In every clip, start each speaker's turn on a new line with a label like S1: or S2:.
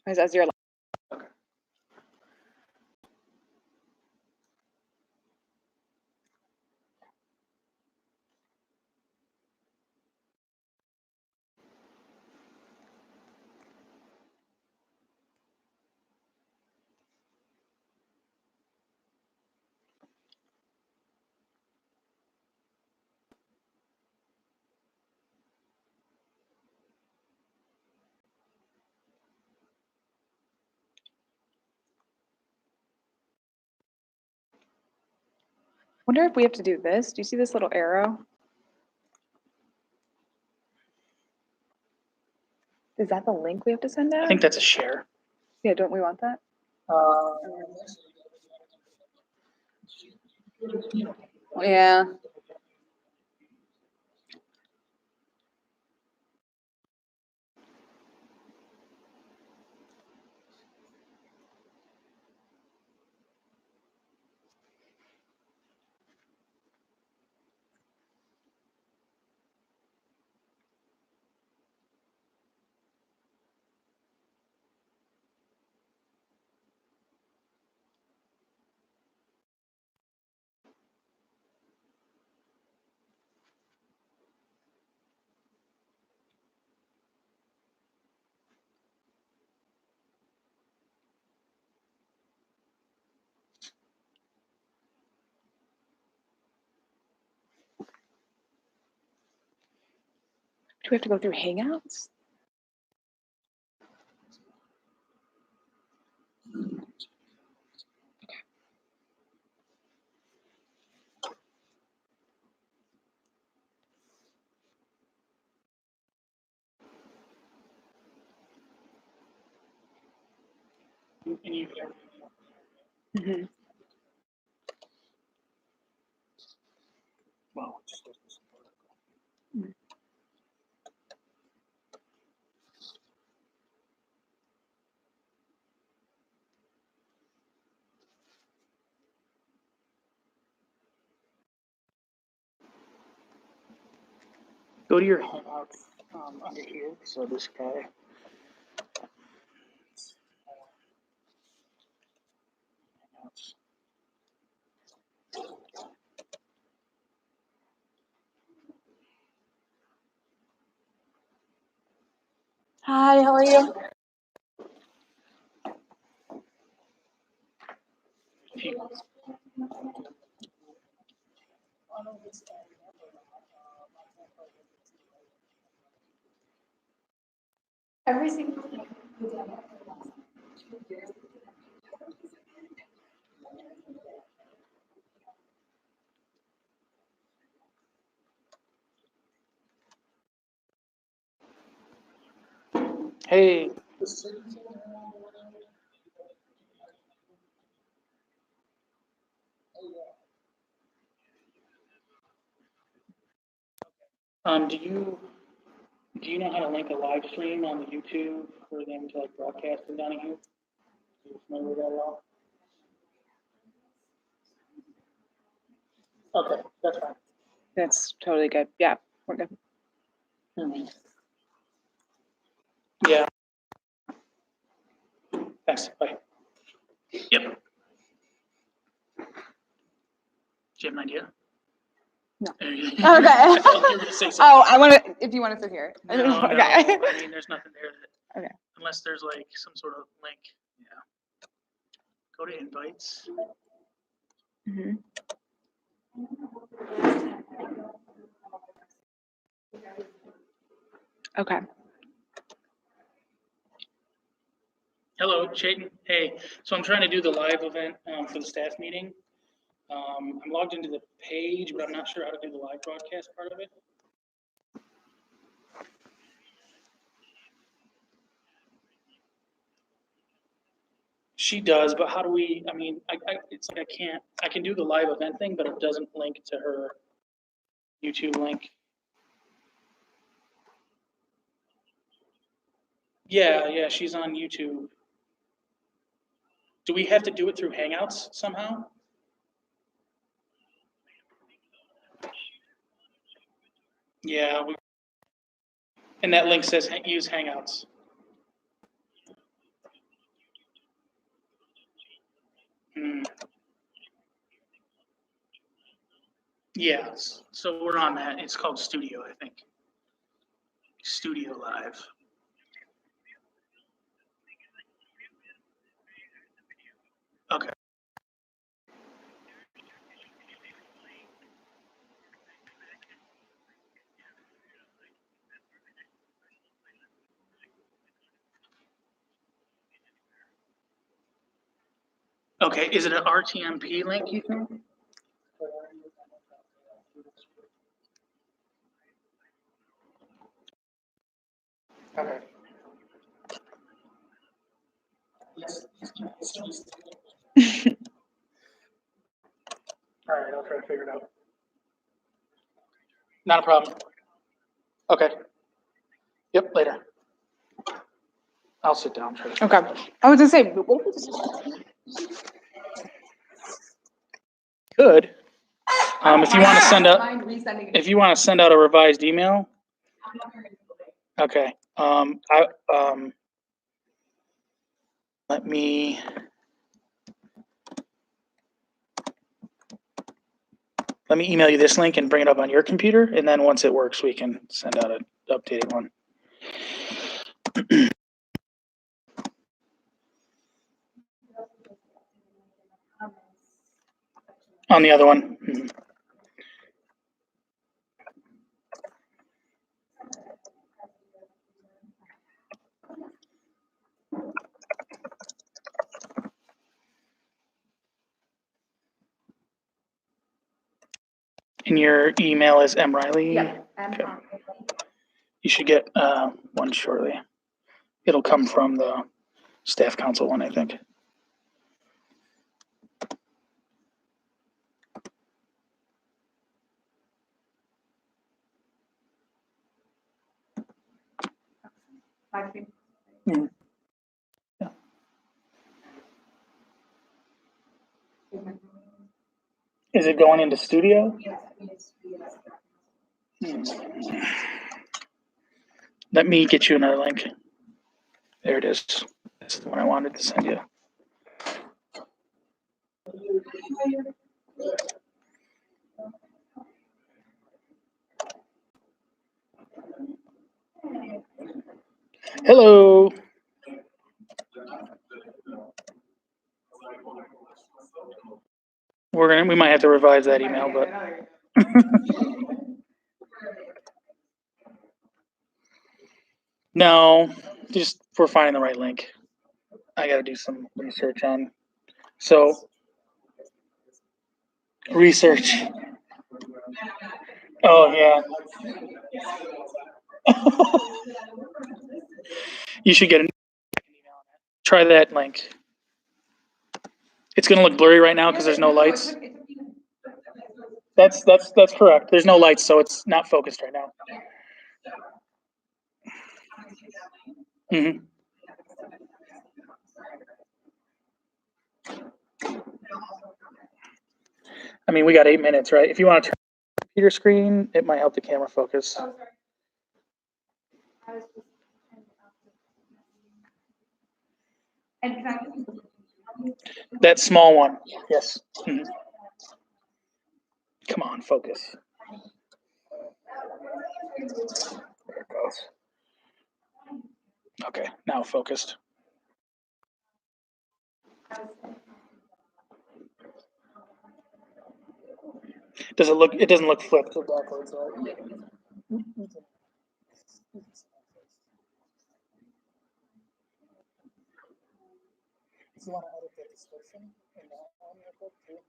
S1: As your
S2: Okay.
S1: wonder if we have to do this. Do you see this little arrow? Is that the link we have to send out?
S2: I think that's a share.
S1: Yeah, don't we want that? Yeah. Do we have to go through Hangouts? Mm-hmm.
S2: Wow. Go to your Hangouts under here. So this guy. Hangouts.
S1: Hi, how are you? Every single thing.
S2: Hey. Do you know how to link a live stream on the YouTube for them to like broadcast in Donahue? Do you familiar with that at all? Okay, that's fine.
S1: That's totally good. Yeah, we're good.
S2: Mhm. Yeah. Thanks. Bye. Yep. Do you have an idea?
S1: No.
S2: Okay.
S1: Okay.
S2: I felt like you were gonna say something.
S1: Oh, I want to. If you want to sit here.
S2: No, no.
S1: Okay.
S2: I mean, there's nothing there that.
S1: Okay.
S2: Unless there's like some sort of link. Yeah. Go to invites.
S1: Mm-hmm. Okay.
S2: Hello, Chayton. Hey, so I'm trying to do the live event for the staff meeting. I'm logged into the page, but I'm not sure how to do the live broadcast part of it. She does, but how do we, I mean, it's like I can do the live event thing, but it doesn't link to her YouTube link. Yeah, she's on YouTube. Do we have to do it through Hangouts somehow? Yeah, And that link says use Hangouts. Yes, so we're on that. It's called Studio, I think. Studio Live. Okay. Okay, is it an RTMP link, you think? Okay. All right, I'll try to figure it out. Not a problem. Okay. Yep, later. I'll sit down. Try to
S1: Okay. I was gonna say, but what was
S2: Good. If you want to send out,
S1: Mind resending it.
S2: if you want to send out a revised email, okay. Let me. Let me email you this link and bring it up on your computer, and then once it works, we can send out an updated one. On the other one. Mhm. And your email is mriley?
S1: Yeah.
S2: Okay. You should get one shortly. It'll come from the staff council one, I think. Mhm. Yeah. Is it going into Studio? Let me get you another link. There it is. This is the one I wanted to send you. Hello. We might have to revise that email, but. No, just for finding the right link. I got to do some research on. So, research. Oh, yeah. You should get try that link. It's going to look blurry right now because there's no lights. That's correct. There's no lights, so it's not focused right now. Mm-hmm. I mean, we got 8 minutes, right? If you want to turn the computer screen, it might help the camera focus. That small one, yes. Mm-hmm. Come on, focus. There it goes. Okay, now focused. Does it look? It doesn't look flipped or backwards, right? If you want to edit the description in that one real quick too.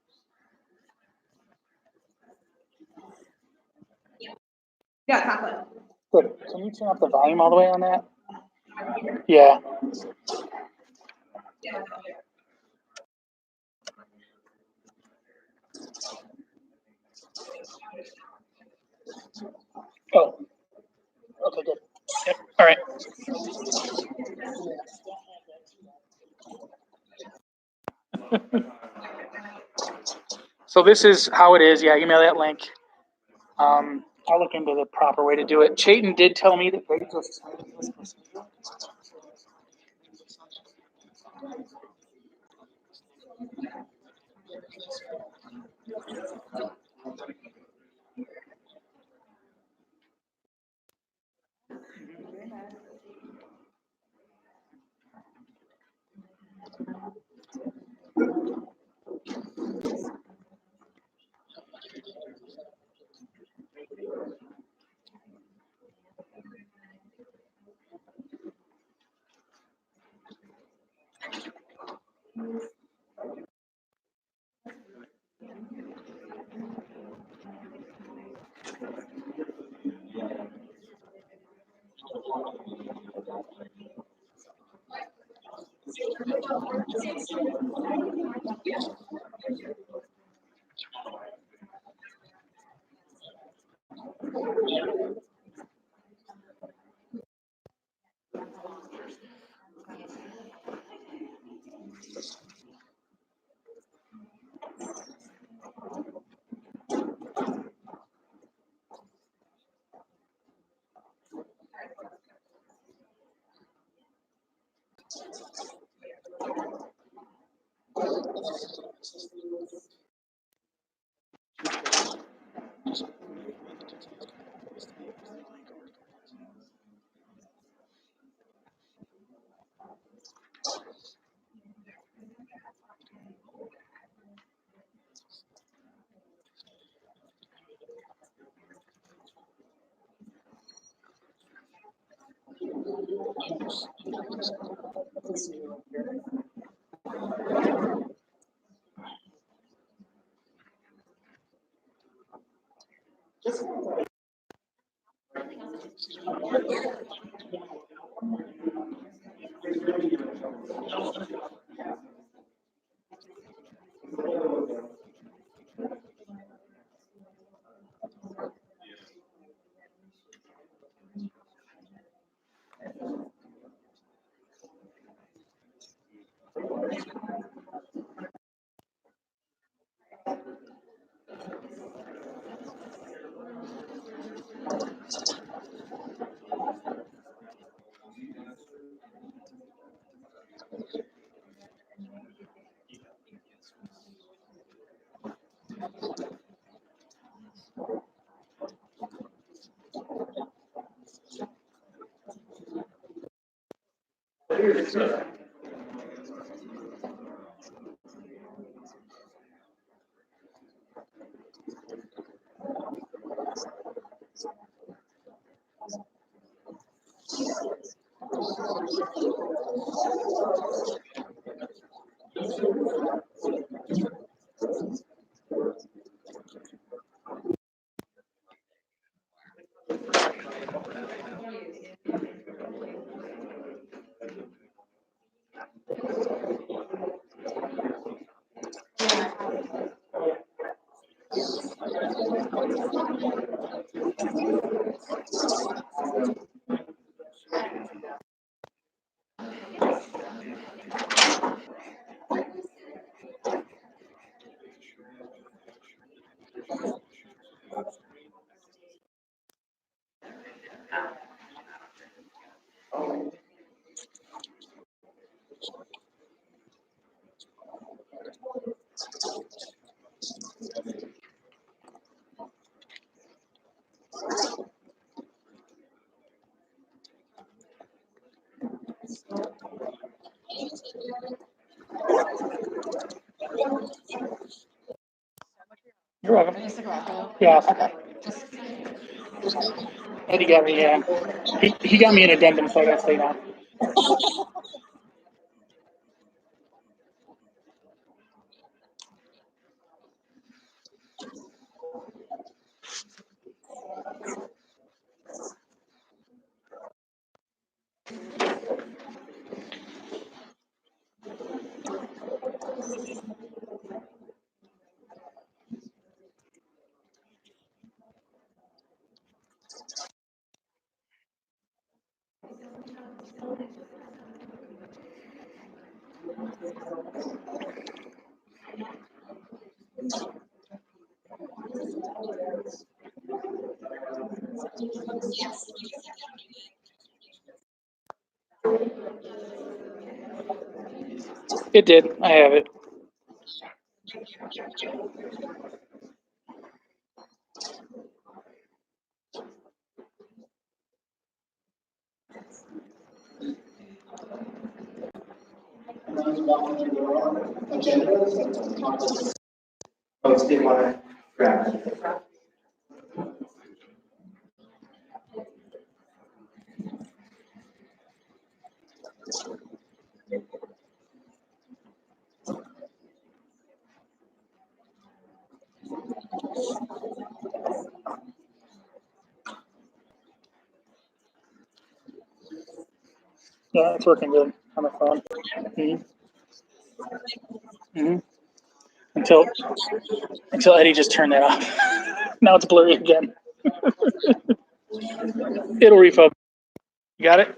S1: Yeah, chocolate.
S2: Good. Can you turn up the volume all the way on that? Yeah. Oh. Okay, good. Yep. All right. So this is how it is. Yeah, email that link. I'll look into the proper way to do it. Chayton did tell me that they just this procedure. You're welcome. Yeah. Eddie got me, yeah. He got me an addendum, so I gotta stay now. It did. I have it.
S3: Folks did want to grab it.
S2: Yeah, it's working good on the phone. Until Eddie just turned that off. Now it's blurry again. It'll refocus. You got it?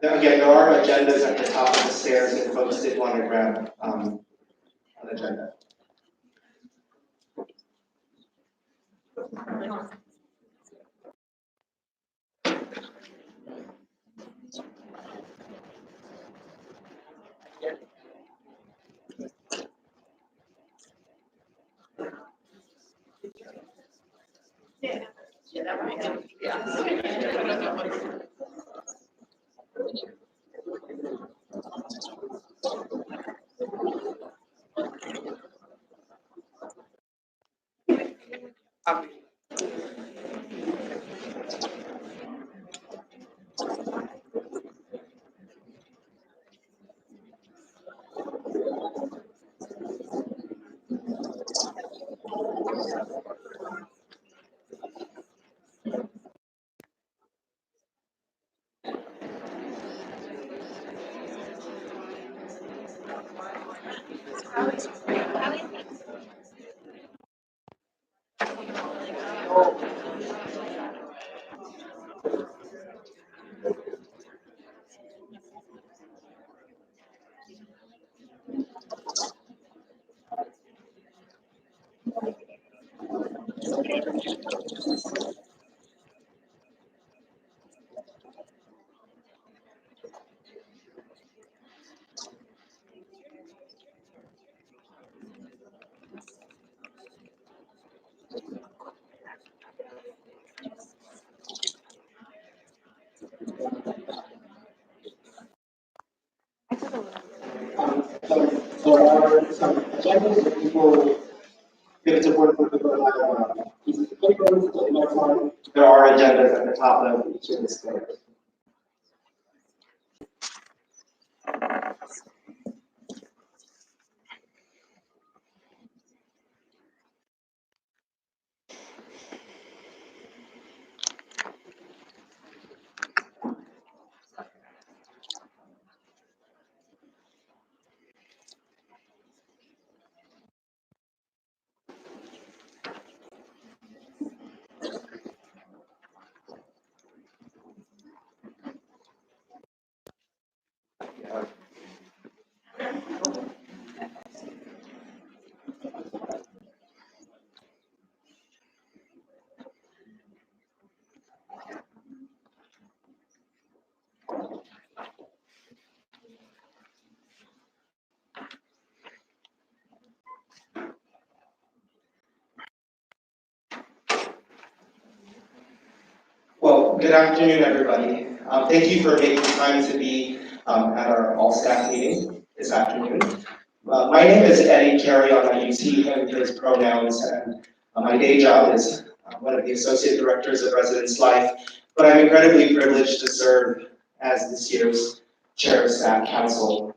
S3: Again, there are agendas at the top of the stairs if folks did want to grab an agenda. Some agendas that people give it to work with pieces of paper, there are agendas at the top of each of the stairs. good afternoon, everybody. Thank you for making time to be at our all-staff meeting this afternoon. My name is Eddie Carrion. I use he, him, his pronouns, and my day job is one of the Associate Directors of Residence Life, but I'm incredibly privileged to serve as this year's Chair of Staff Council.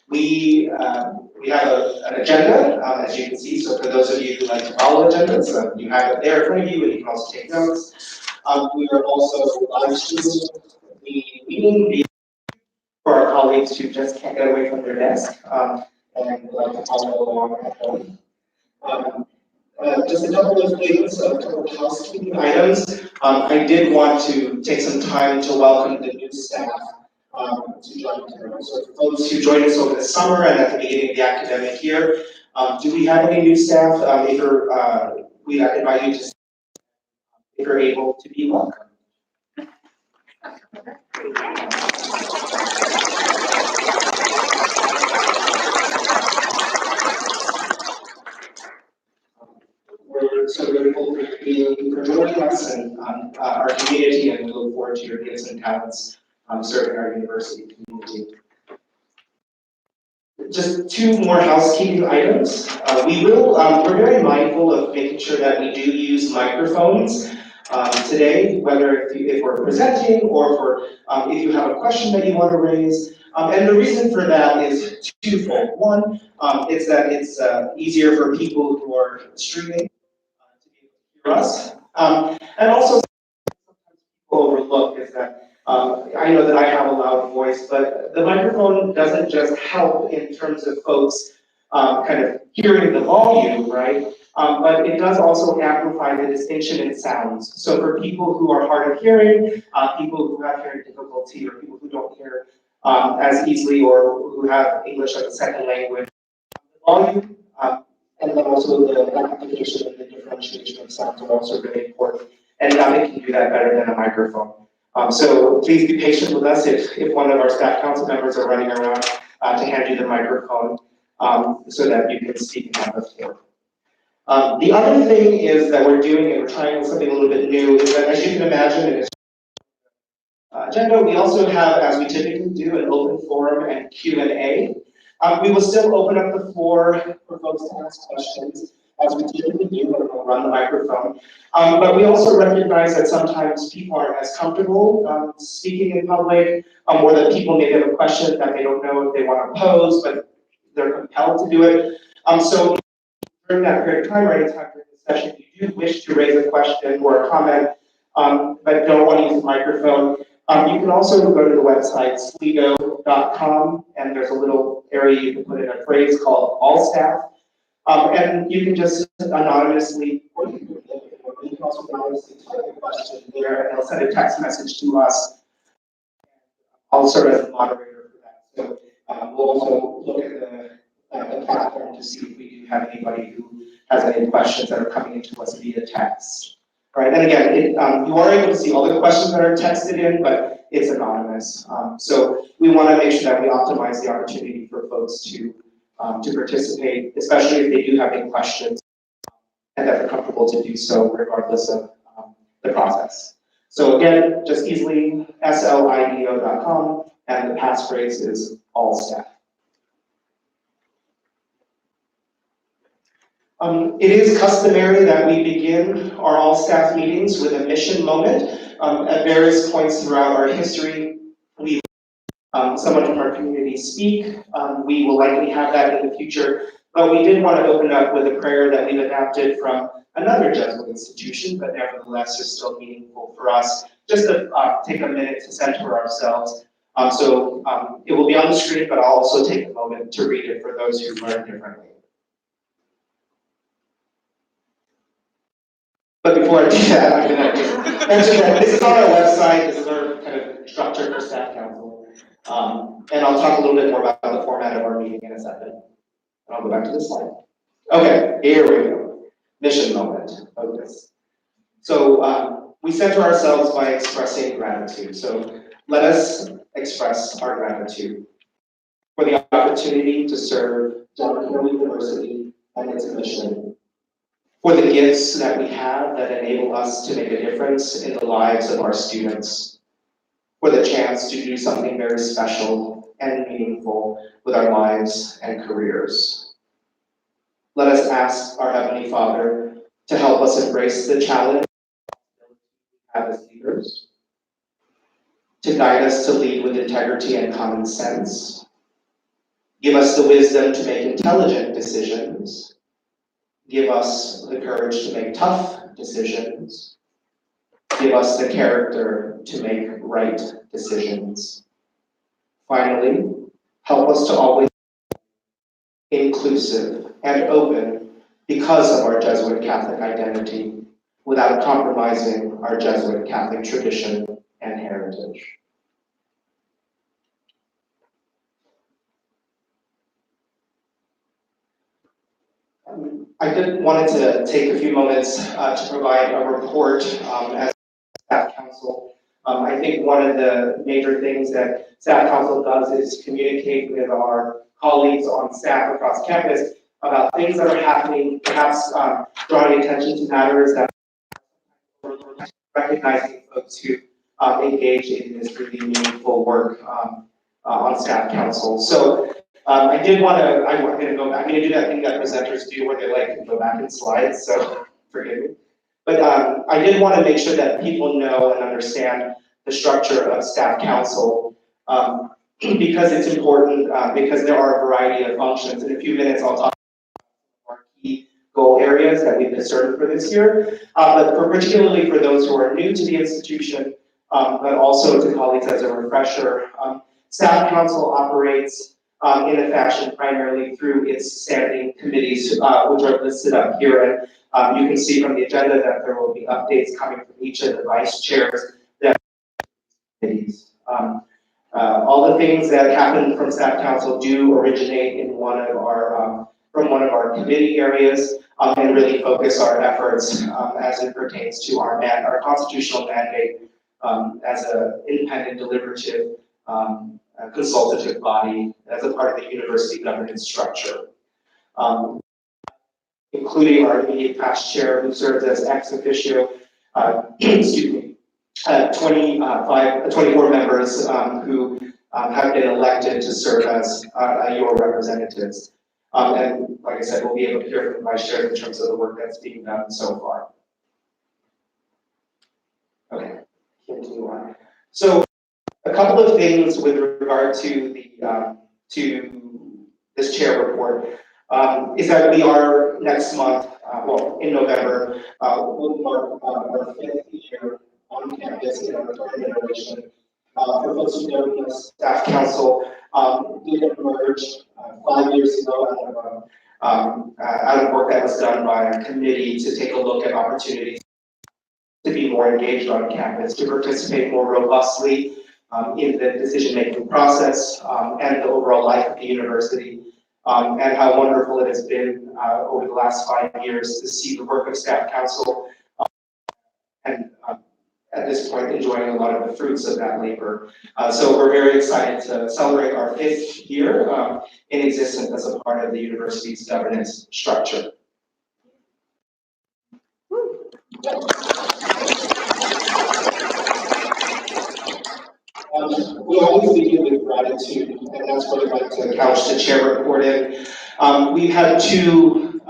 S3: We have an agenda, as you can see, so for those of you who like to follow agendas, you have it there in front of you, and you can also take notes. We are also live streaming the meeting for our colleagues who just can't get away from their desk and follow along at home. Just a couple of things, a couple of housekeeping items. I did want to take some time to welcome the new staff to join us. So for folks who joined us over the summer and at the beginning of the academic year, do we have any new staff? We invite you to, if you're able to be welcome. We're so grateful for joining us and our community, and we look forward to your gifts and talents serving our university community. Just two more housekeeping items. We're very mindful of making sure that we do use microphones today, whether if we're presenting or if you have a question that you want to raise. And the reason for that is twofold. One, it's that it's easier for people who are streaming to be able to hear us. And also, sometimes people overlook is that I know that I have a loud voice, but the microphone doesn't just help in terms of folks kind of hearing the volume, right? But it does also amplify the distinction in sounds. So for people who are hard of hearing, people who have hearing difficulty, or people who don't hear as easily, or who have English as a second language, the volume and then also the amplification and the differentiation of sounds are also really important. And it can do that better than a microphone. So please be patient with us if one of our staff council members are running around to hand you the microphone so that you can speak and have us hear. The other thing is that we're doing, and we're trying something a little bit new, is that as you can imagine in this agenda, we also have, as we typically do, an open forum and Q&A. We will still open up the floor for folks to ask questions, as we typically do, and we'll run the microphone. But we also recognize that sometimes people aren't as comfortable speaking in public, or that people may have a question that they don't know if they want to pose, but they're compelled to do it. So during that period of time, or any time during the session, if you do wish to raise a question or a comment, but don't want to use the microphone, you can also go to the website sligo.com, and there's a little area you can put in a phrase called all staff. And you can just anonymously, or you can also anonymously type a question there, and it'll send a text message to us. I'll serve as the moderator for that. So we'll also look at the platform to see if we do have anybody who has any questions that are coming into us via text. All right, and again, you are able to see all the questions that are texted in, but it's anonymous. So we want to make sure that we optimize the opportunity for folks to participate, especially if they do have any questions, and that they're comfortable to do so regardless of the process. So again, just easily slido.com, and the passphrase is all staff. It is customary that we begin our all-staff meetings with a mission moment. At various points throughout our history, we someone from our community speak. We will likely have that in the future, but we did want to open up with a prayer that we've adapted from another Jesuit institution, but nevertheless is still meaningful for us, just to take a minute to center ourselves. So it will be on the screen, but I'll also take a moment to read it for those who learn differently. But before I do that, I'm going to just mention that this is on our website. This is our kind of structure for staff council. And I'll talk a little bit more about the format of our meeting in a second. And I'll go back to this slide. Okay, here we go. Mission moment. Focus. So we center ourselves by expressing gratitude. So let us express our gratitude for the opportunity to serve John Carroll University and its mission. for the gifts that we have that enable us to make a difference in the lives of our students, for the chance to do something very special and meaningful with our lives and careers. Let us ask our Heavenly Father to help us embrace the challenge we have as leaders, to guide us to lead with integrity and common sense, give us the wisdom to make intelligent decisions, give us the courage to make tough decisions, give us the character to make right decisions. Finally, help us to always be inclusive and open because of our Jesuit Catholic identity, without compromising our Jesuit Catholic tradition and heritage. I did wanted to take a few moments to provide a report as staff council. I think one of the major things that staff council does is communicate with our colleagues on staff across campus about things that are happening, perhaps drawing attention to matters that recognizing folks who engage in this really meaningful work on staff council. So I'm going to do that thing that presenters do where they like to go back in slides, so forgive me. But I did want to make sure that people know and understand the structure of staff council because it's important, because there are a variety of functions. In a few minutes, I'll talk about our key goal areas that we've discerned for this year. But particularly for those who are new to the institution, but also to colleagues as a refresher, staff council operates in a fashion primarily through its standing committees, which are listed up here. And you can see from the agenda that there will be updates coming from each of the vice chairs that committees. All the things that happen from staff council do originate in one of our committee areas and really focus our efforts as it pertains to our constitutional mandate as an independent deliberative consultative body as a part of the university governance structure. Including our immediate past chair who serves as ex officio, 24 members who have been elected to serve as your representatives. And like I said, we'll be able to hear from the vice chair in terms of the work that's being done so far. Okay, continue on. So a couple of things with regard to the to this chair report is that we are next month, in November, we'll mark our 5th year on campus in our third iteration. For folks who know, the staff council did emerge 5 years ago out of work that was done by a committee to take a look at opportunities to be more engaged on campus, to participate more robustly in the decision-making process and the overall life of the university, and how wonderful it has been over the last 5 years to see the work of staff council and at this point enjoying a lot of the fruits of that labor. So we're very excited to celebrate our 5th year in existence as a part of the university's governance structure. We always begin with gratitude, and that's what I'd like to couch the chair report in. We've had 2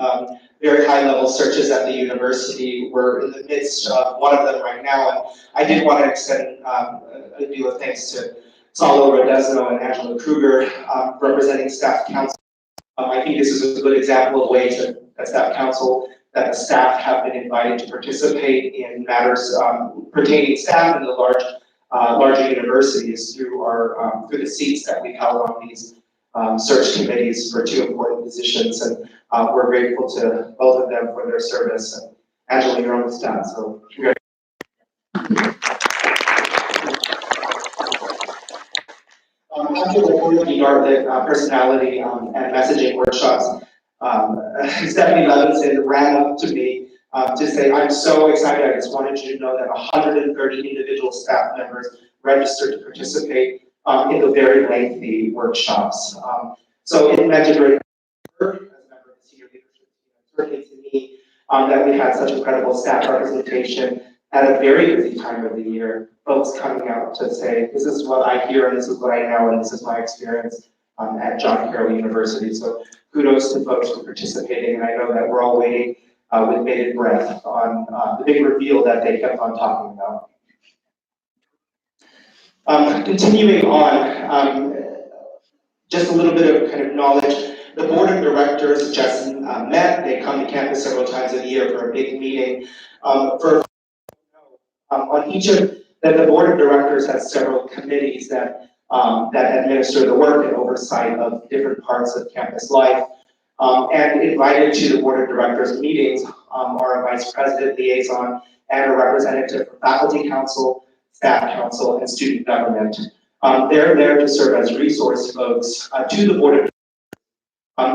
S3: very high-level searches at the university. We're in the midst of one of them right now, and I did want to extend a deal of thanks to Saulo Rodesno and Angela Kruger, representing staff council. I think this is a good example of a way that staff council, that the staff have been invited to participate in matters pertaining staff in the larger universities through the seats that we've held on these search committees for 2 important positions, and we're grateful to both of them for their service. And Angela, you're almost done, so congratulations. After the Community Dartmouth personality and messaging workshops, Stephanie Levinson ran up to me to say, I'm so excited, I just wanted you to know that 130 individual staff members registered to participate in the very lengthy workshops. So it meant a great effort as a member of the senior leadership team, and certainly to me, that we had such incredible staff representation at a very busy time of the year. Folks coming out to say, this is what I hear, and this is what I know, and this is my experience at John Carroll University. So kudos to folks for participating, and I know that we're all waiting with bated breath on the big reveal that they kept on talking about. Continuing on, just a little bit of kind of knowledge. The board of directors just met. They come to campus several times a year for a big meeting. On each of the board of directors has several committees that administer the work and oversight of different parts of campus life. And invited to the board of directors meetings are a vice president liaison and a representative from faculty council, staff council, and student government. They're there to serve as resource folks to the board of directors.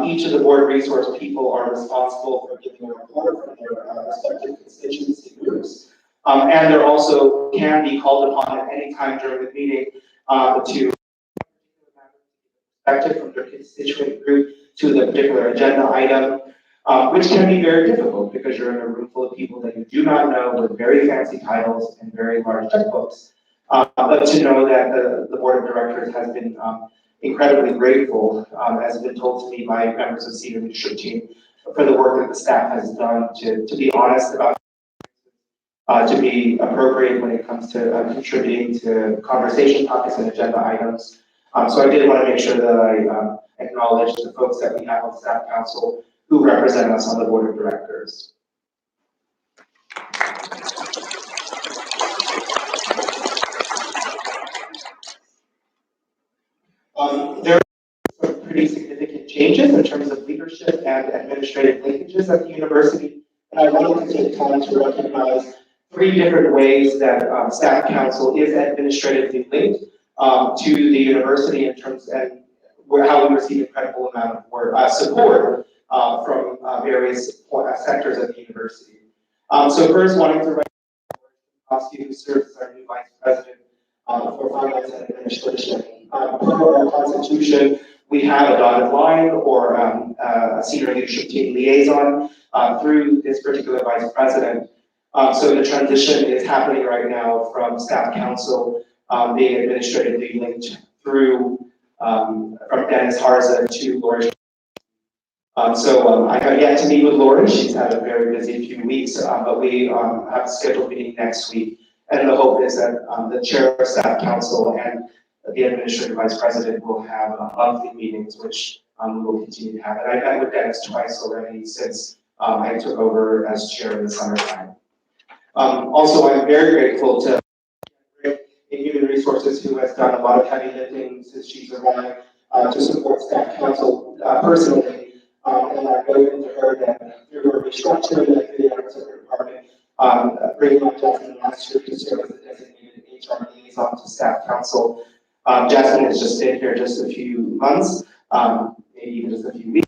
S3: Each of the board resource people are responsible for giving a report from their respective constituency groups. And they're also can be called upon at any time during the meeting to perspective from their constituent group to the particular agenda item, which can be very difficult because you're in a room full of people that you do not know with very fancy titles and very large checkbooks. But to know that the board of directors has been incredibly grateful, as has been told to me by members of the senior leadership team, for the work that the staff has done to be honest about, to be appropriate when it comes to contributing to conversation topics and agenda items. So I did want to make sure that I acknowledge the folks that we have on staff council who represent us on the board of directors. There are some pretty significant changes in terms of leadership and administrative linkages at the university, and I wanted to take time to recognize 3 different ways that staff council is administratively linked to the university in terms of how we receive incredible amount of support from various sectors of the university. So first, wanting to recognize who serves as our new vice president for finance and administration. Per our constitution, we have a dotted line or a senior leadership team liaison through this particular vice president. So the transition is happening right now from staff council being administratively linked through from Dennis Harza to Lori. So I have yet to meet with Lori. She's had a very busy few weeks, but we have a scheduled meeting next week. And the hope is that the chair of staff council and the administrative vice president will have monthly meetings, which we will continue to have. And I've met with Dennis twice already since I took over as chair in the summertime. Also, I'm very grateful to in Human Resources, who has done a lot of heavy lifting since she's arrived to support staff council personally. And I'm grateful to her that through her restructuring that the efforts of her department, bringing on Jasmine last year to serve as a designated HR liaison to staff council. Jasmine has just been here just a few months, maybe even just a few weeks.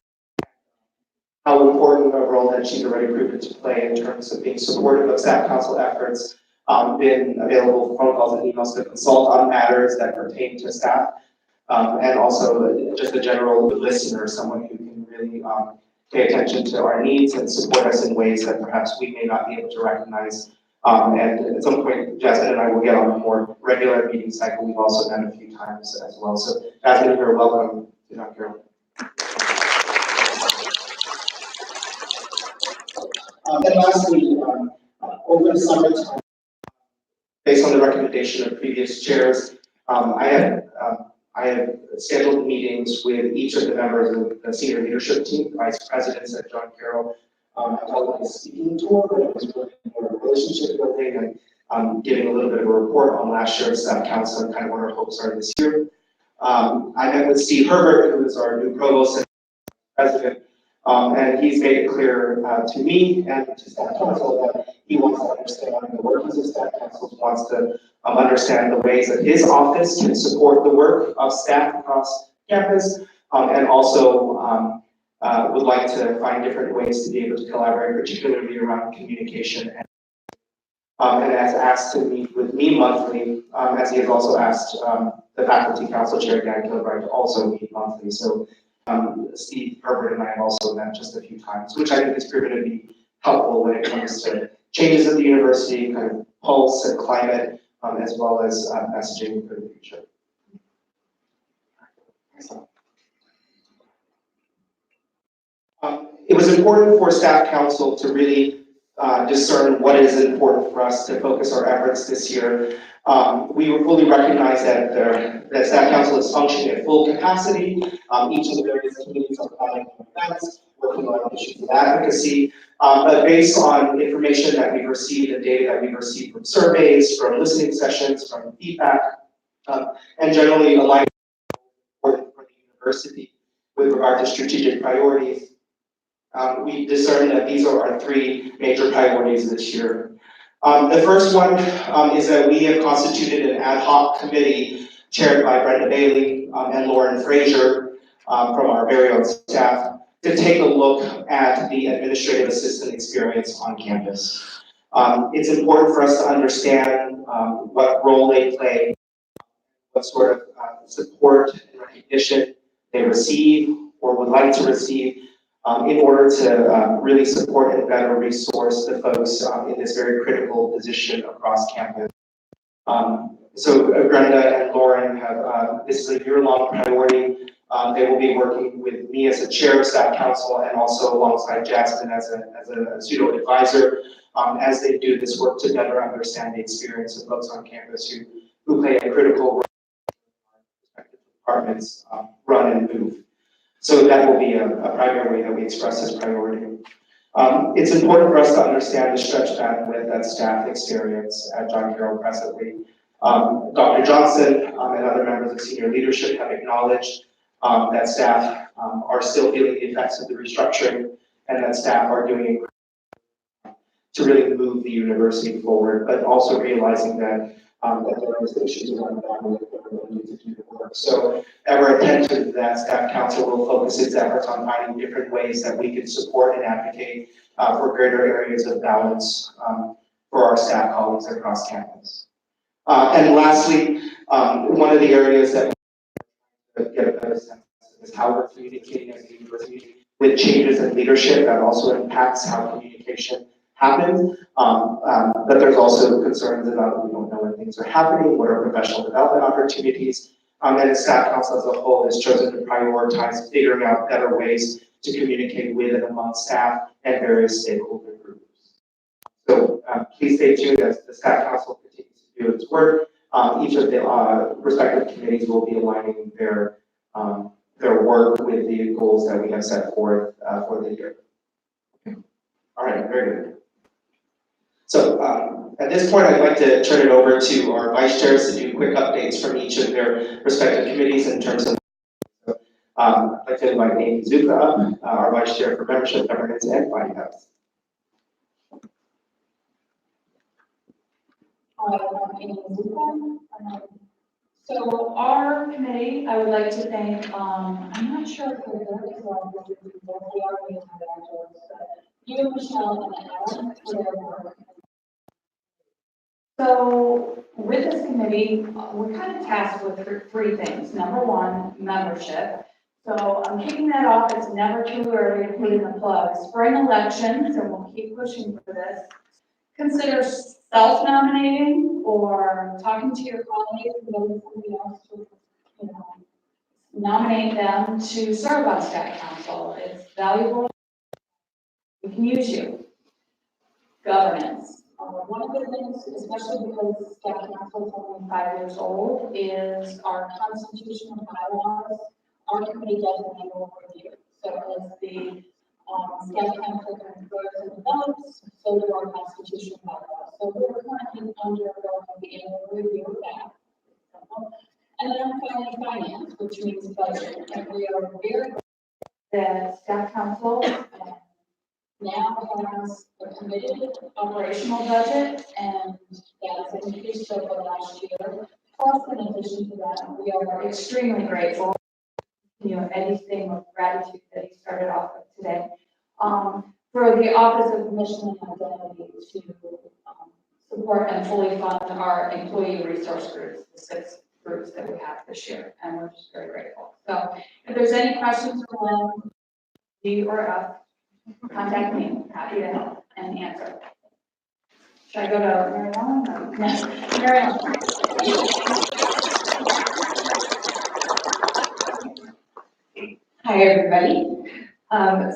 S3: How important a role that she's already proven to play in terms of being supportive of staff council efforts, been available for phone calls and emails to consult on matters that pertain to staff, and also just a general listener, someone who can really pay attention to our needs and support us in ways that perhaps we may not be able to recognize. And at some point, Jasmine and I will get on a more regular meeting cycle. We've also done a few times as well. So Jasmine, you're welcome to John Carroll. And lastly, over the summertime, based on the recommendation of previous chairs, I have scheduled meetings with each of the members of the senior leadership team, vice presidents at John Carroll. I call it a speaking tour, but it was really more relationship building and giving a little bit of a report on last year's staff council and kind of what our hopes are this year. I met with Steve Herbert, who is our new provost and president. And he's made it clear to me and to staff council that he wants to understand the workings of staff council, wants to understand the ways that his office can support the work of staff across campus, and also would like to find different ways to be able to collaborate, particularly around communication. And has asked to meet with me monthly, as he has also asked the faculty council chair, Dan Kilbride, to also meet monthly. So Steve Herbert and I have also met just a few times, which I think is proven to be helpful when it comes to changes at the university, kind of pulse and climate, as well as messaging for the future. It was important for staff council to really discern what is important for us to focus our efforts this year. We fully recognize that that staff council is functioning at full capacity. Each of the various committees are planning events, working on issues of advocacy. But based on information that we've received and data that we've received from surveys, from listening sessions, from feedback, and generally alignment for the university with regard to strategic priorities, we discerned that these are our three major priorities this year. The first one is that we have constituted an ad hoc committee chaired by Brenda Bailey and Lauren Frazier from our very own staff to take a look at the administrative assistant experience on campus. It's important for us to understand what role they play, what sort of support and recognition they receive or would like to receive in order to really support and better resource the folks in this very critical position across campus. So Brenda and Lauren have, this is a year-long priority. They will be working with me as a chair of staff council and also alongside Jasmine as a pseudo advisor as they do this work to better understand the experience of folks on campus who play a critical role in respective departments run and move. So that will be a primary way that we express this priority. It's important for us to understand the stretch bandwidth that staff experience at John Carroll presently. Dr. Johnson and other members of senior leadership have acknowledged that staff are still feeling the effects of the restructuring and that staff are doing to really move the university forward, but also realizing that there is issues around that we need to do the work. So ever attentive to that, staff council will focus its efforts on finding different ways that we can support and advocate for greater areas of balance for our staff colleagues across campus. And lastly, one of the areas that we get a better sense of is how we're communicating as a university with changes in leadership that also impacts how communication happens. But there's also concerns about we don't know when things are happening, what are professional development opportunities, and the staff council as a whole has chosen to prioritize figuring out better ways to communicate with and among staff and various stakeholder groups. So please stay tuned as the staff council continues to do its work. Each of the respective committees will be aligning their work with the goals that we have set forth for the year. Okay. All right, very good. So at this point, I'd like to turn it over to our vice chairs to do quick updates from each of their respective committees in terms of. I'd like to invite Amy Zuka up, our vice chair for membership, governance, and finance.
S4: So our committee, I would like to thank, I'm not sure if we're very well, we are but you, Michelle, and Ellen for their work. So with this committee, we're kind of tasked with three things. Number one, membership. So I'm kicking that off. It's never too early to put in the plug. Spring elections, and we'll keep pushing for this. Consider self-nominating or talking to your colleagues and getting somebody else to, nominate them to serve on staff council. It's valuable. We can use you. Governance. One of the things, especially because staff council is only 5 years old, is our constitutional bylaws. Our committee does an annual review. So as the staff council grows and develops, so do our constitutional bylaws. So we're currently undergoing the annual review of that. And then finally, finance, which means budget. And we are very good that staff council now has a committed operational budget, and that has increased over the last year. Plus, in addition to that, we are extremely grateful. Eddie's theme of gratitude that he started off with today, for the Office of Mission and Identity to support and fully fund our employee resource groups, the 6 groups that we have this year, and we're just very grateful. So if there's any questions for D or F, contact me, happy to help and answer. Should I go to Mary Ellen? No, Mary Ellen.
S5: Hi, everybody.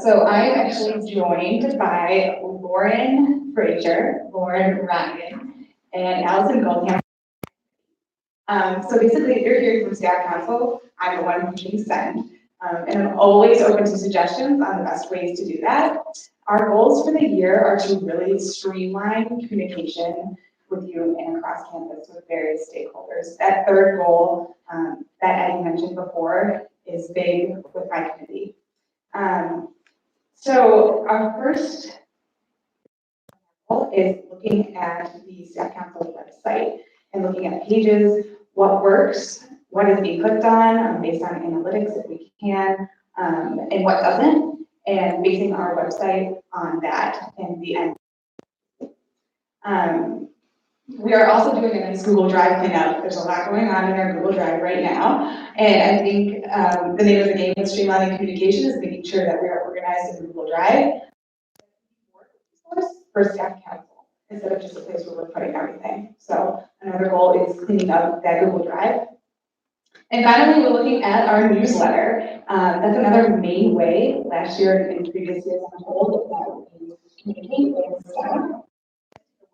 S5: So I'm actually joined by Lauren Frazier, Lauren Ryan, and Allison Goldham. So basically, if you're hearing from staff council, I'm the one pushing send. And I'm always open to suggestions on the best ways to do that. Our goals for the year are to really streamline communication with you and across campus with various stakeholders. That third goal that Eddie mentioned before is big with my committee. So our first goal is looking at the staff council website and looking at pages, what works, what is being clicked on based on analytics if we can, and what doesn't, and basing our website on that in the end. We are also doing a nice Google Drive cleanup. There's a lot going on in our Google Drive right now. And I think the name of the game in streamlining communication is making sure that we are organized in Google Drive for staff council instead of just a place where we're putting everything. So another goal is cleaning up that Google Drive. And finally, we're looking at our newsletter. That's another main way. Last year and previous years, I'm told that we communicate with staff.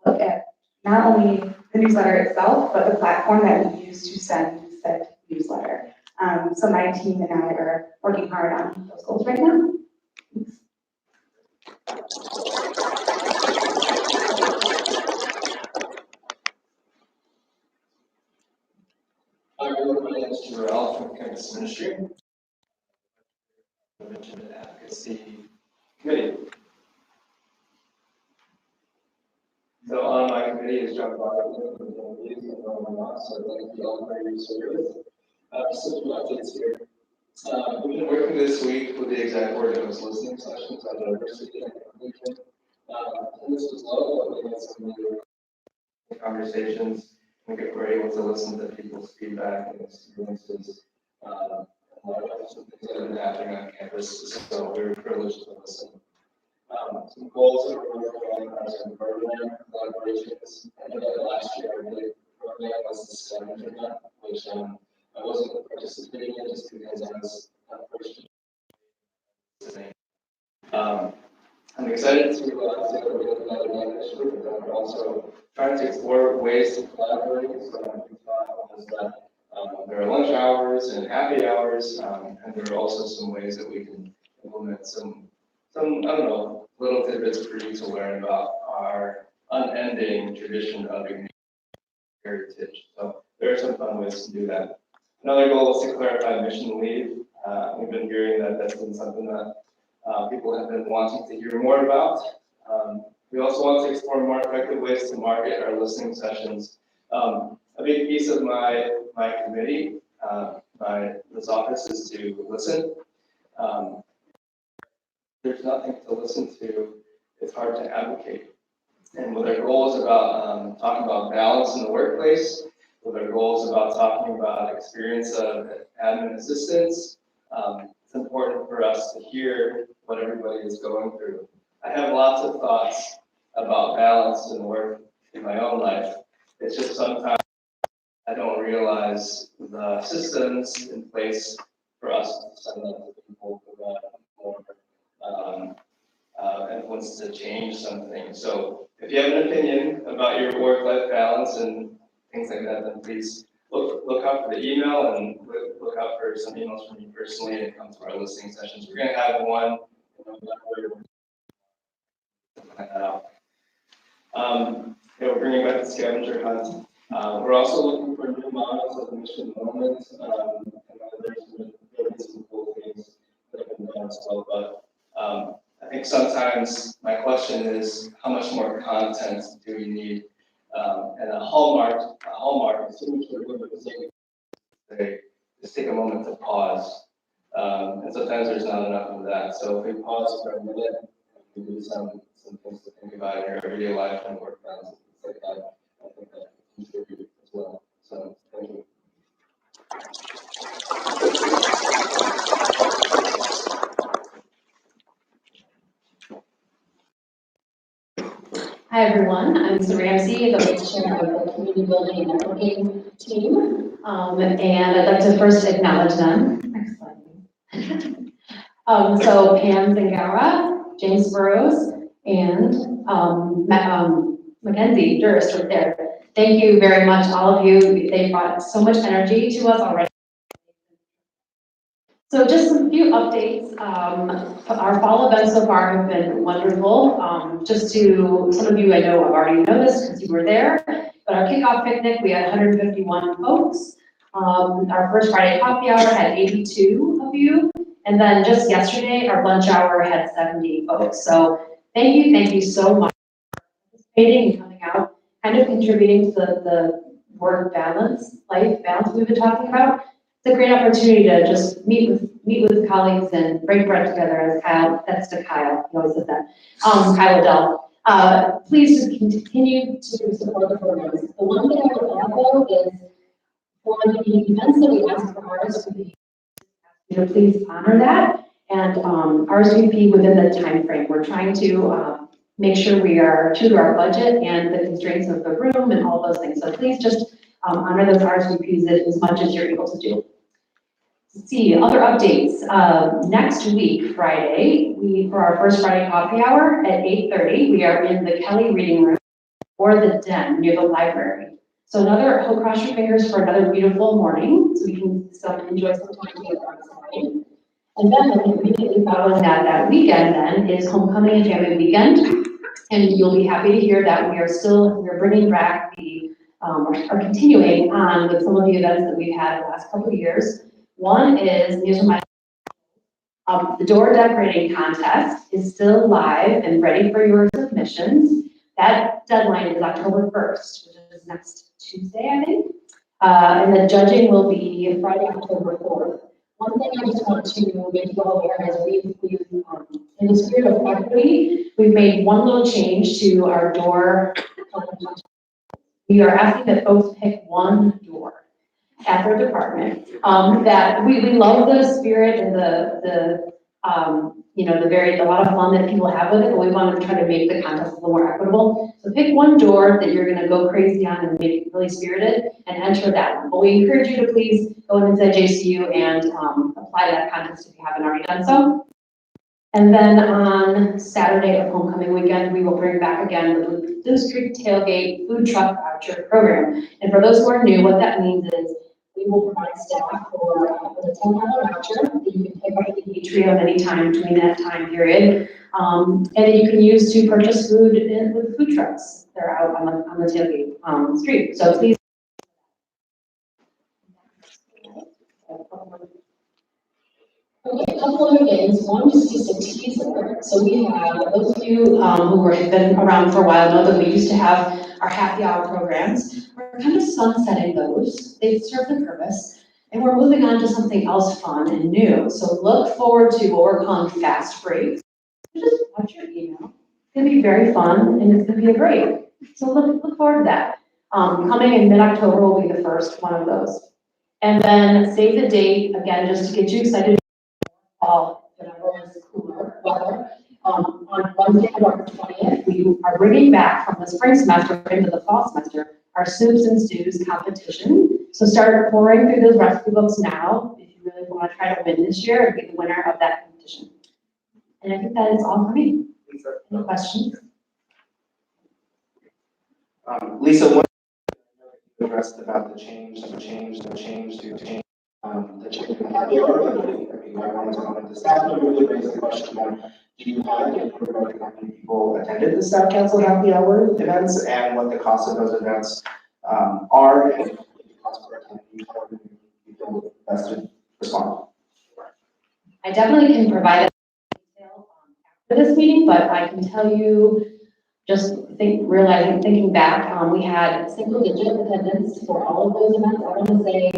S5: Look at not only the newsletter itself, but the platform that we use to send said newsletter. So my team and I are working hard on those goals right now.
S6: Hi, everyone. My name is Jarrell from Campus Ministry. Mentioned Advocacy Committee. So on my committee is John Bartlett from the News and Roman Law, so thank you all for your service. Just a few updates here. We've been working this week with the exec board and those listening sessions on diversity and inclusion. This was low, but we had some new conversations. We were able to listen to people's feedback and experiences. A lot of some things that have been happening on campus, so we were privileged to listen. Some goals that we're working on are some program collaborations. I know that last year our big program was the scavenger hunt, which I wasn't participating in just because I was first. I'm excited to take a look at another initiative, but I'm also trying to explore ways to collaborate. So what we thought was that there are lunch hours and happy hours, and there are also some ways that we can implement some I don't know, little tidbits for you to learn about our unending tradition of heritage. So there are some fun ways to do that. Another goal is to clarify mission lead. We've been hearing that that's been something that people have been wanting to hear more about. We also want to explore more effective ways to market our listening sessions. A big piece of my committee, this office, is to listen. There's nothing to listen to. It's hard to advocate. And with our goals about talking about balance in the workplace, with our goals about talking about experience of admin assistance, it's important for us to hear what everybody is going through. I have lots of thoughts about balance in work in my own life. It's just sometimes I don't realize the systems in place for us to send that to people who have more influence to change something. So if you have an opinion about your work-life balance and things like that, then please look out for the email and look out for some emails from me personally and come to our listening sessions. We're going to have one in November. Find that out. We're bringing back the scavenger hunt. We're also looking for new models of mission moment. And there's really some cool things that have been done as well. But I think sometimes my question is, how much more content do we need? And a hallmark is too much we're doing the same thing. Just take a moment to pause. And sometimes there's not enough of that. So if we pause for a minute, we do some things to think about in your everyday life and work balance, things like that. I think that can contribute as well. So thank you.
S7: Hi, everyone. I'm Lisa Ramsey, the vice chair of the Community Building and Networking team. And I'd like to first acknowledge them. Next slide. So Pam Zingara, James Burrows, and Mackenzie Durst right there. Thank you very much, all of you. They brought so much energy to us already. So just a few updates. Our fall events so far have been wonderful. Just to, some of you I know already know this because you were there, but our kickoff picnic, we had 151 folks. Our first Friday coffee hour had 82 of you. And then just yesterday, our lunch hour had 70 folks. So thank you so much for participating and coming out, kind of contributing to the work balance, life balance we've been talking about. It's a great opportunity to just meet with colleagues and break bread together, as Kyle, that's to Kyle, he always says that, Kyle Adele. Please just continue to support the programs. The one thing I would add though is for the events that we ask for RSVP, please honor that and RSVP within the time frame. We're trying to make sure we are true to our budget and the constraints of the room and all those things. So please just honor those RSVPs as much as you're able to do. Let's see, other updates. Next week, Friday, for our first Friday coffee hour at 8:30, we are in the Kelly Reading Room or the Den near the library. So cross your fingers for another beautiful morning so we can enjoy some time together outside. And then immediately following that weekend then is Homecoming and Family Weekend. And you'll be happy to hear that we're bringing back are continuing on with some of the events that we've had the last couple of years. One is, these are my, the door decorating contest is still live and ready for your submissions. That deadline is October 1st, which is next Tuesday, I think. And the judging will be Friday, October 4th. One thing I just want to make you all aware is we've in the spirit of equity, we've made one little change to our door. We are asking that folks pick one door at their department. That we love the spirit and a lot of fun that people have with it, but we want to try to make the contest a little more equitable. So pick one door that you're going to go crazy on and make it really spirited and enter that one. But we encourage you to please go inside JCU and apply to that contest if you haven't already done so. And then on Saturday of Homecoming Weekend, we will bring back again the Blue Streak Tailgate Food Truck Voucher Program. And for those who are new, what that means is we will provide staff with a $10 voucher that you can pick up at the atrium anytime between that time period. And you can use to purchase food with food trucks. They're out on the tailgate street. So please. Okay, a couple other things. One is just a teaser. So we have, those of you who have been around for a while know that we used to have our happy hour programs. We're kind of sunsetting those. They serve the purpose. And we're moving on to something else fun and new. So look forward to what we're calling fast breaks. Just watch your email. It's going to be very fun and it's going to be a break. So look forward to that. Coming in mid-October will be the first one of those. And then save the date, again, just to get you excited. Whenever it's cooler weather. On Wednesday, October 20th, we are bringing back from the spring semester into the fall semester our soups and stews competition. So start pouring through those recipe books now if you really want to try to win this year and be the winner of that competition. And I think that is all for me.
S3: Lisa.
S7: Any questions?
S3: Lisa, one you addressed about the change to change. The chicken happy hour. I wanted to comment. The staff member really raised the question on, do you have any regarding how many people attended the staff council happy hour events and what the cost of those events are and the cost per attendee? How do you feel best to respond?
S7: I definitely can provide that detail after this meeting, but I can tell you, just thinking back, we had single-digit attendance for all of those events. I want to say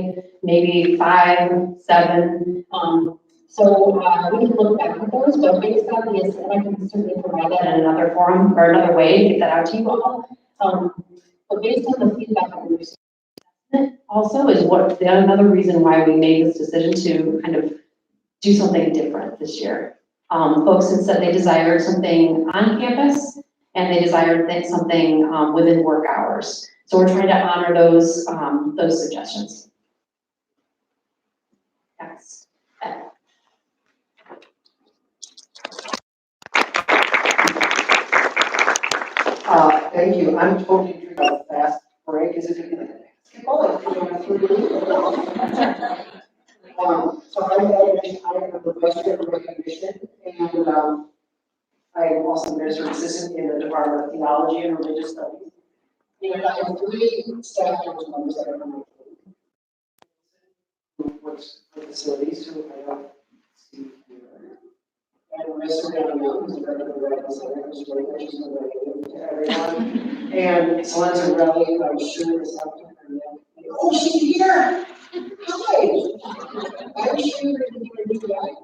S7: maybe 5, 7. So we can look back at those, but based on the and I can certainly provide that in another forum or another way to get that out to you all. But based on the feedback that we received, also is another reason why we made this decision to kind of do something different this year. Folks had said they desired something on campus. and they desired something within work hours. So we're trying to honor those suggestions. Yes.
S8: Thank you. I'm totally intrigued by the fast break. Is it going to be so I'm the president of recognition, and I am also minister assistant in the Department of Theology and Religious Studies. And I have 3 staff members that are from who works for facilities, who I don't see here. And Mr. Daniel, who's the director of the Reconciliation, who's very gracious and related to everyone. And Solenza Relli, who I'm sure is up to her neck. Oh, she's here! Hi! I'm sure you're going to do that.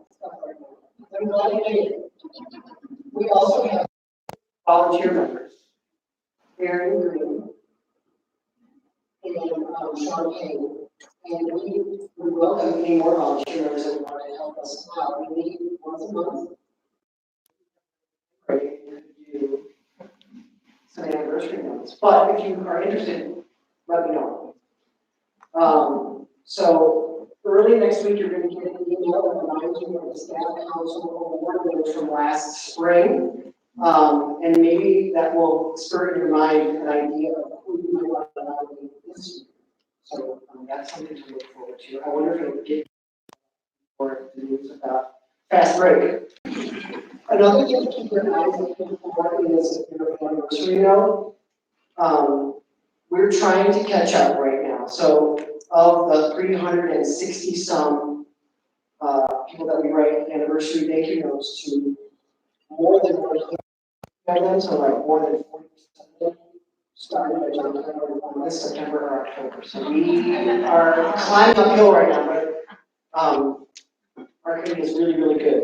S8: I'm glad you did. We also have volunteer members. Aaron Green and Sean Payne. And we welcome any more volunteer members that want to help us out. We meet once a month. Do some anniversary notes. But if you are interested, let me know. So early next week, you're going to get an email that reminds you of the staff council award winners from last spring. And maybe that will spur in your mind an idea of who you want to nominate this year. So that's something to look forward to. I wonder if it would get more news about fast break. Another thing to keep your eyes open for is your anniversary note. We're trying to catch up right now. So of the 360 some people that we write anniversary thank you notes to, more than 100, so like more than 40% of them started at this September or October. So we are climbing uphill right now, but our committee is really, really good.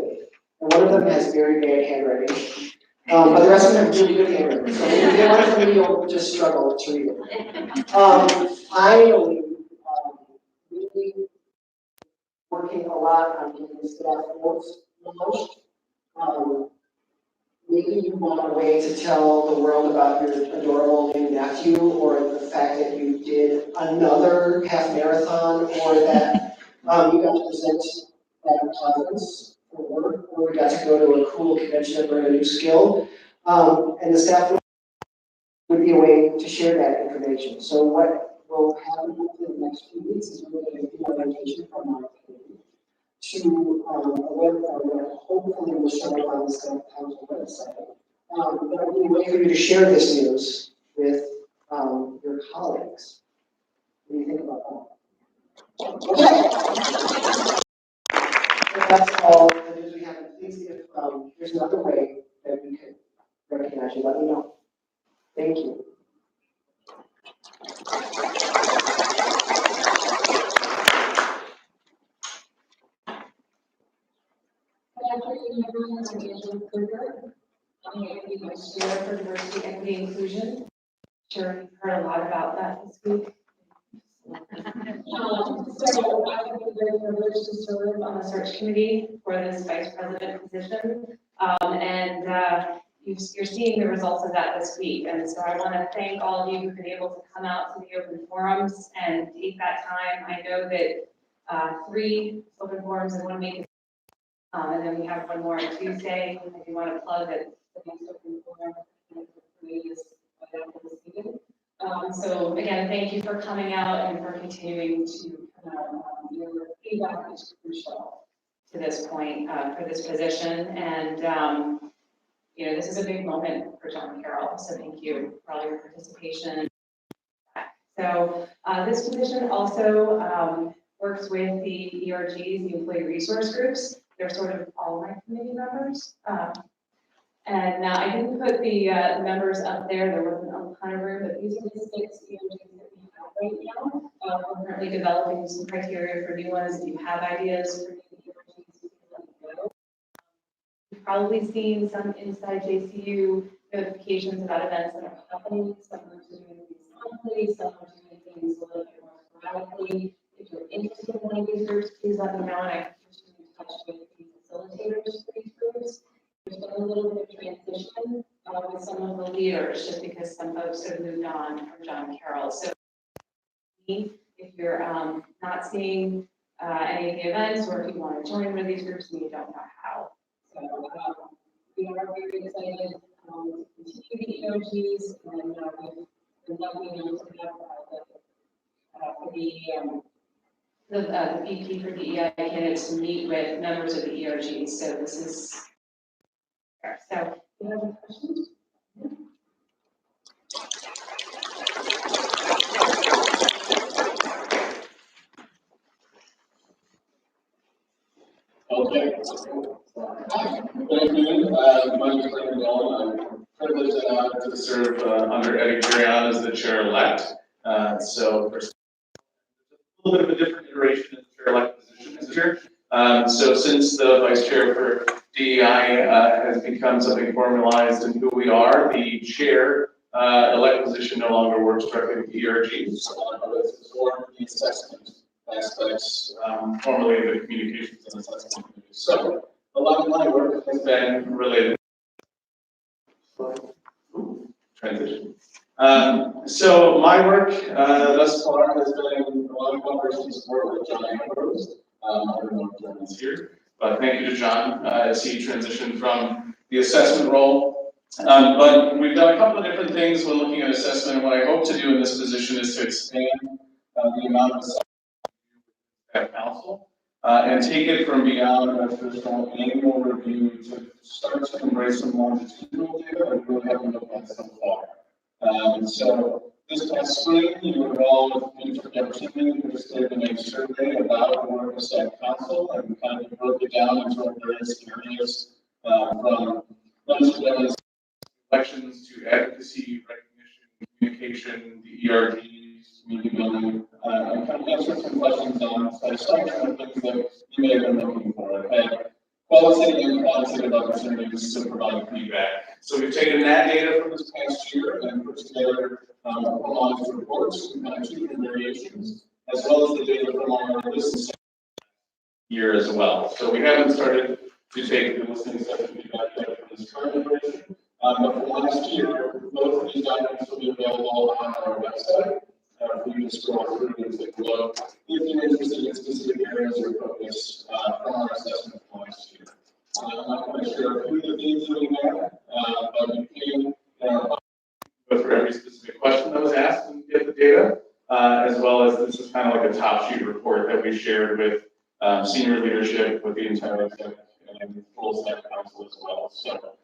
S8: And one of them has very bad handwriting. But the rest of them have really good handwriting. So if you get one from me, you'll just struggle to read it. Finally, really working a lot on getting staff notes launched. Maybe you want a way to tell the world about your adorable new nephew, or the fact that you did another half marathon, or that you got to present at a conference for work, or we got to go to a cool convention and learn a new skill. And the staff would be a way to share that information. So what will happen in the next few weeks is we're going to get the orientation from our community to a website that hopefully will show up on the staff council website. But it'll be a way for you to share this news with your colleagues. What do you think about that? Okay. That's all the news we have. Please, if there's another way that we could recognize you, let me know. Thank you.
S7: I'm going to be my chair for diversity, equity, inclusion. Sure, you've heard a lot about that this week. So I've been very privileged to serve on the search committee for this vice president position. You're seeing the results of that this week. And so I want to thank all of you who've been able to come out to the open forums and take that time. I know that 3 open forums in 1 week. And then we have one more on Tuesday. I do want to plug that the next open forum is so again, thank you for coming out and for continuing to come out. Your feedback is crucial to this point for this position. And you know, this is a big moment for John Carroll. So thank you for all your participation. So this position also works with the ERGs, the employee resource groups. They're sort of all my committee members. And I didn't put the members up there. There wasn't a ton of room, but these are the 6 ERGs that we have right now. We're currently developing some criteria for new ones. If you have ideas for new ERGs, you can let me know. You've probably seen some inside JCU notifications about events that are happening. Some are doing things monthly, some are doing things a little bit more sporadically. If you're interested in one of these groups, please let me know, and I can put you in touch with the facilitators for these groups. There's been a little bit of transition with some of the folks that have moved on from John Carroll. So if you're not seeing any of the events, or if you want to join one of these groups and you don't know how.
S5: So, we are very excited, to continue the EOGs, and, we've been helping them to have,
S7: The VP for DEI candidates to meet with members of the ERG. So this is, so, do you have any questions?
S9: Okay. Good afternoon. My name is Brandon Dolan. I'm privileged and honored to serve under Eddie Carrion as the chair-elect. So there's a little bit of a different iteration of the chair-elect position this year. So since the vice chair for DEI has become something formalized in who we are, the chair-elect position no longer works directly with the ERG. So this is more the assessment aspects, formerly the communications and assessment committee. So a lot of my work has been related. Transition. So my work thus far has been a lot of collaboration support with John Ambrose. I don't know if John is here, but thank you to John as he transitioned from the assessment role. But we've done a couple of different things when looking at assessment, and what I hope to do in this position is to expand the amount of staff council and take it from beyond a traditional annual review to start to embrace some longitudinal data that we really haven't looked at so far. So this past spring, you were involved with Minister interested in a survey about the work of staff council, and we kind of broke it down into our various areas from elections to advocacy, recognition, communication, the ERGs, community building, and kind of answer some questions on satisfaction of things that you may have been looking for. And qualitative and quantitative opportunities to provide feedback. So we've taken that data from this past year and put together honest reports with kind of two different variations, as well as the data from our listening year as well. So we haven't started to take the listening session feedback yet from this current iteration, but from last year, both of these documents will be available on our website. For you to scroll through and take a look if you're interested in specific areas or focus from our assessment from last year. I'm not going to share a few of the things that we have, but you can go through every specific question that was asked and get the data, as well as this is kind of like a top sheet report that we shared with senior leadership, with the entire executive and full staff council as well. So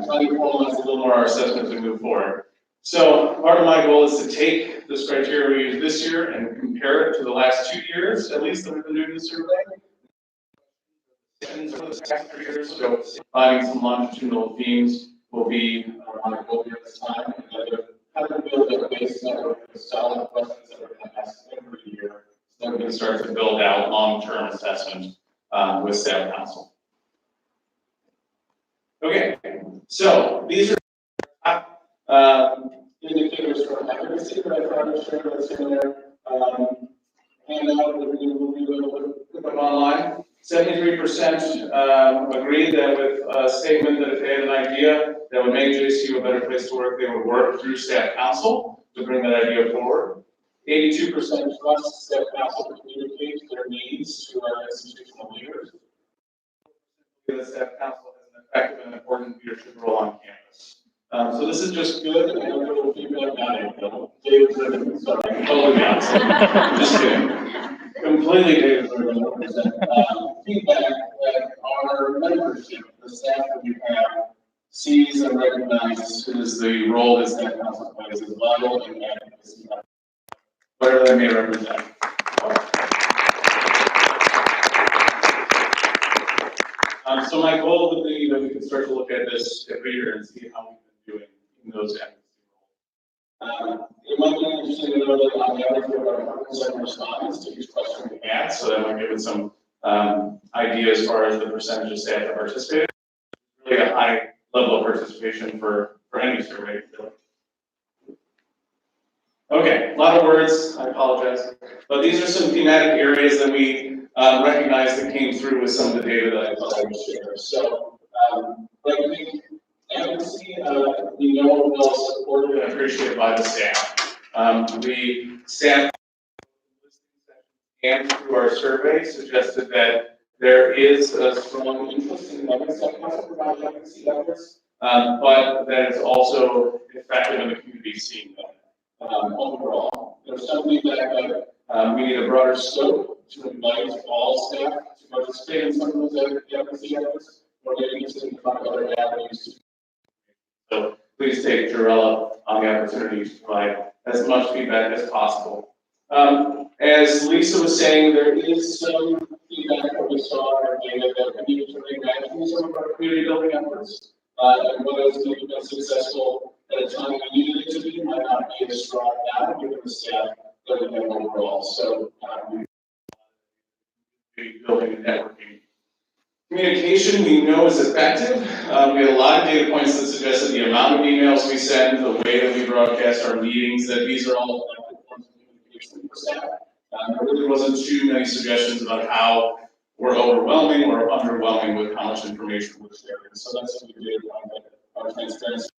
S9: trying to formalize a little more our assessment as we move forward. So part of my goal is to take this criteria we used this year and compare it to the last 2 years, at least that we've been doing this survey. So finding some longitudinal themes will be our goal here this time. And how to build a base network of solid questions that we're going to ask every year, so that we can start to build out long-term assessment with staff council. Okay, so these are indicators for advocacy that I tried to share that's in there. Handout that we will be able to put them online. 73% agreed that with a statement that if they had an idea that would make JCU a better place to work, they would work through staff council to bring that idea forward. 82% trust staff council to communicate their needs to our institutional leaders. The staff council has an effective and important leadership role on campus. So this is just good and anecdotal feedback, not anecdotal. Data-driven, sorry, totally the opposite. Just kidding. Completely data-driven represent feedback that our membership, the staff that we have, sees and recognizes the role that staff council plays as vital and advocacy, whatever they may represent. So my goal would be that we can start to look at this every year and see how we've been doing in those advocacy roles. It might be interesting to know that on average we have our 100% response to each question we ask, so that might give us some idea as far as the percentage of staff that participated. Really a high level of participation for any survey. Okay, a lot of words, I apologize. But these are some thematic areas that we recognize that came through with some of the data that I thought I would share. So, right-wing advocacy, we know well supported and appreciated by the staff. The staff and through our survey suggested that there is a strong interest in letting subcouncil provide advocacy efforts, but that it's also effective in the community seeing that. Overall, there's some feedback that we need a broader scope to invite all staff to participate in some of those advocacy efforts, or maybe to find other avenues. So please take Jarella on the opportunity to provide as much feedback as possible. As Lisa was saying, there is some feedback that we saw in our data that we need to bring back to some of our community building efforts. And whether it's been successful at a time we needed it to be, might not be as strong now, given the staff that we have overall. So, building and networking. Communication we know is effective. We had a lot of data points that suggested the amount of emails we send, the way that we broadcast our meetings, that these are all effective forms of communication for staff. There really wasn't too many suggestions about how we're overwhelming or underwhelming with how much information we're sharing. So that's what we did. Our transparency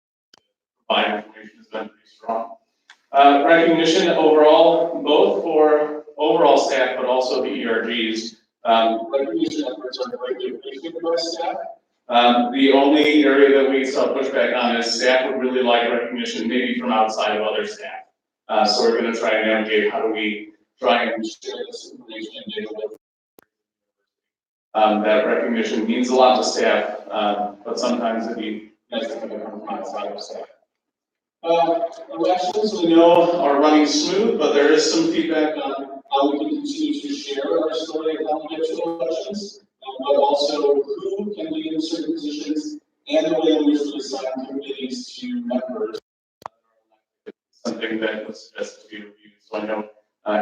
S9: provide information has been pretty strong. Recognition overall, both for overall staff, but also the ERGs. Recognition efforts are greatly appreciated by staff. The only area that we saw pushback on is staff would really like recognition, maybe from outside of other staff. So we're going to try and navigate how do we try and share this information and data with that recognition means a lot to staff, but sometimes it'd be nice to have it come from outside of staff. Elections we know are running smooth, but there is some feedback on how we can continue to share our story of how we get to elections, but also who can be in certain positions and the way in which we assign committees to members. Something that was suggested to be reviewed. So I know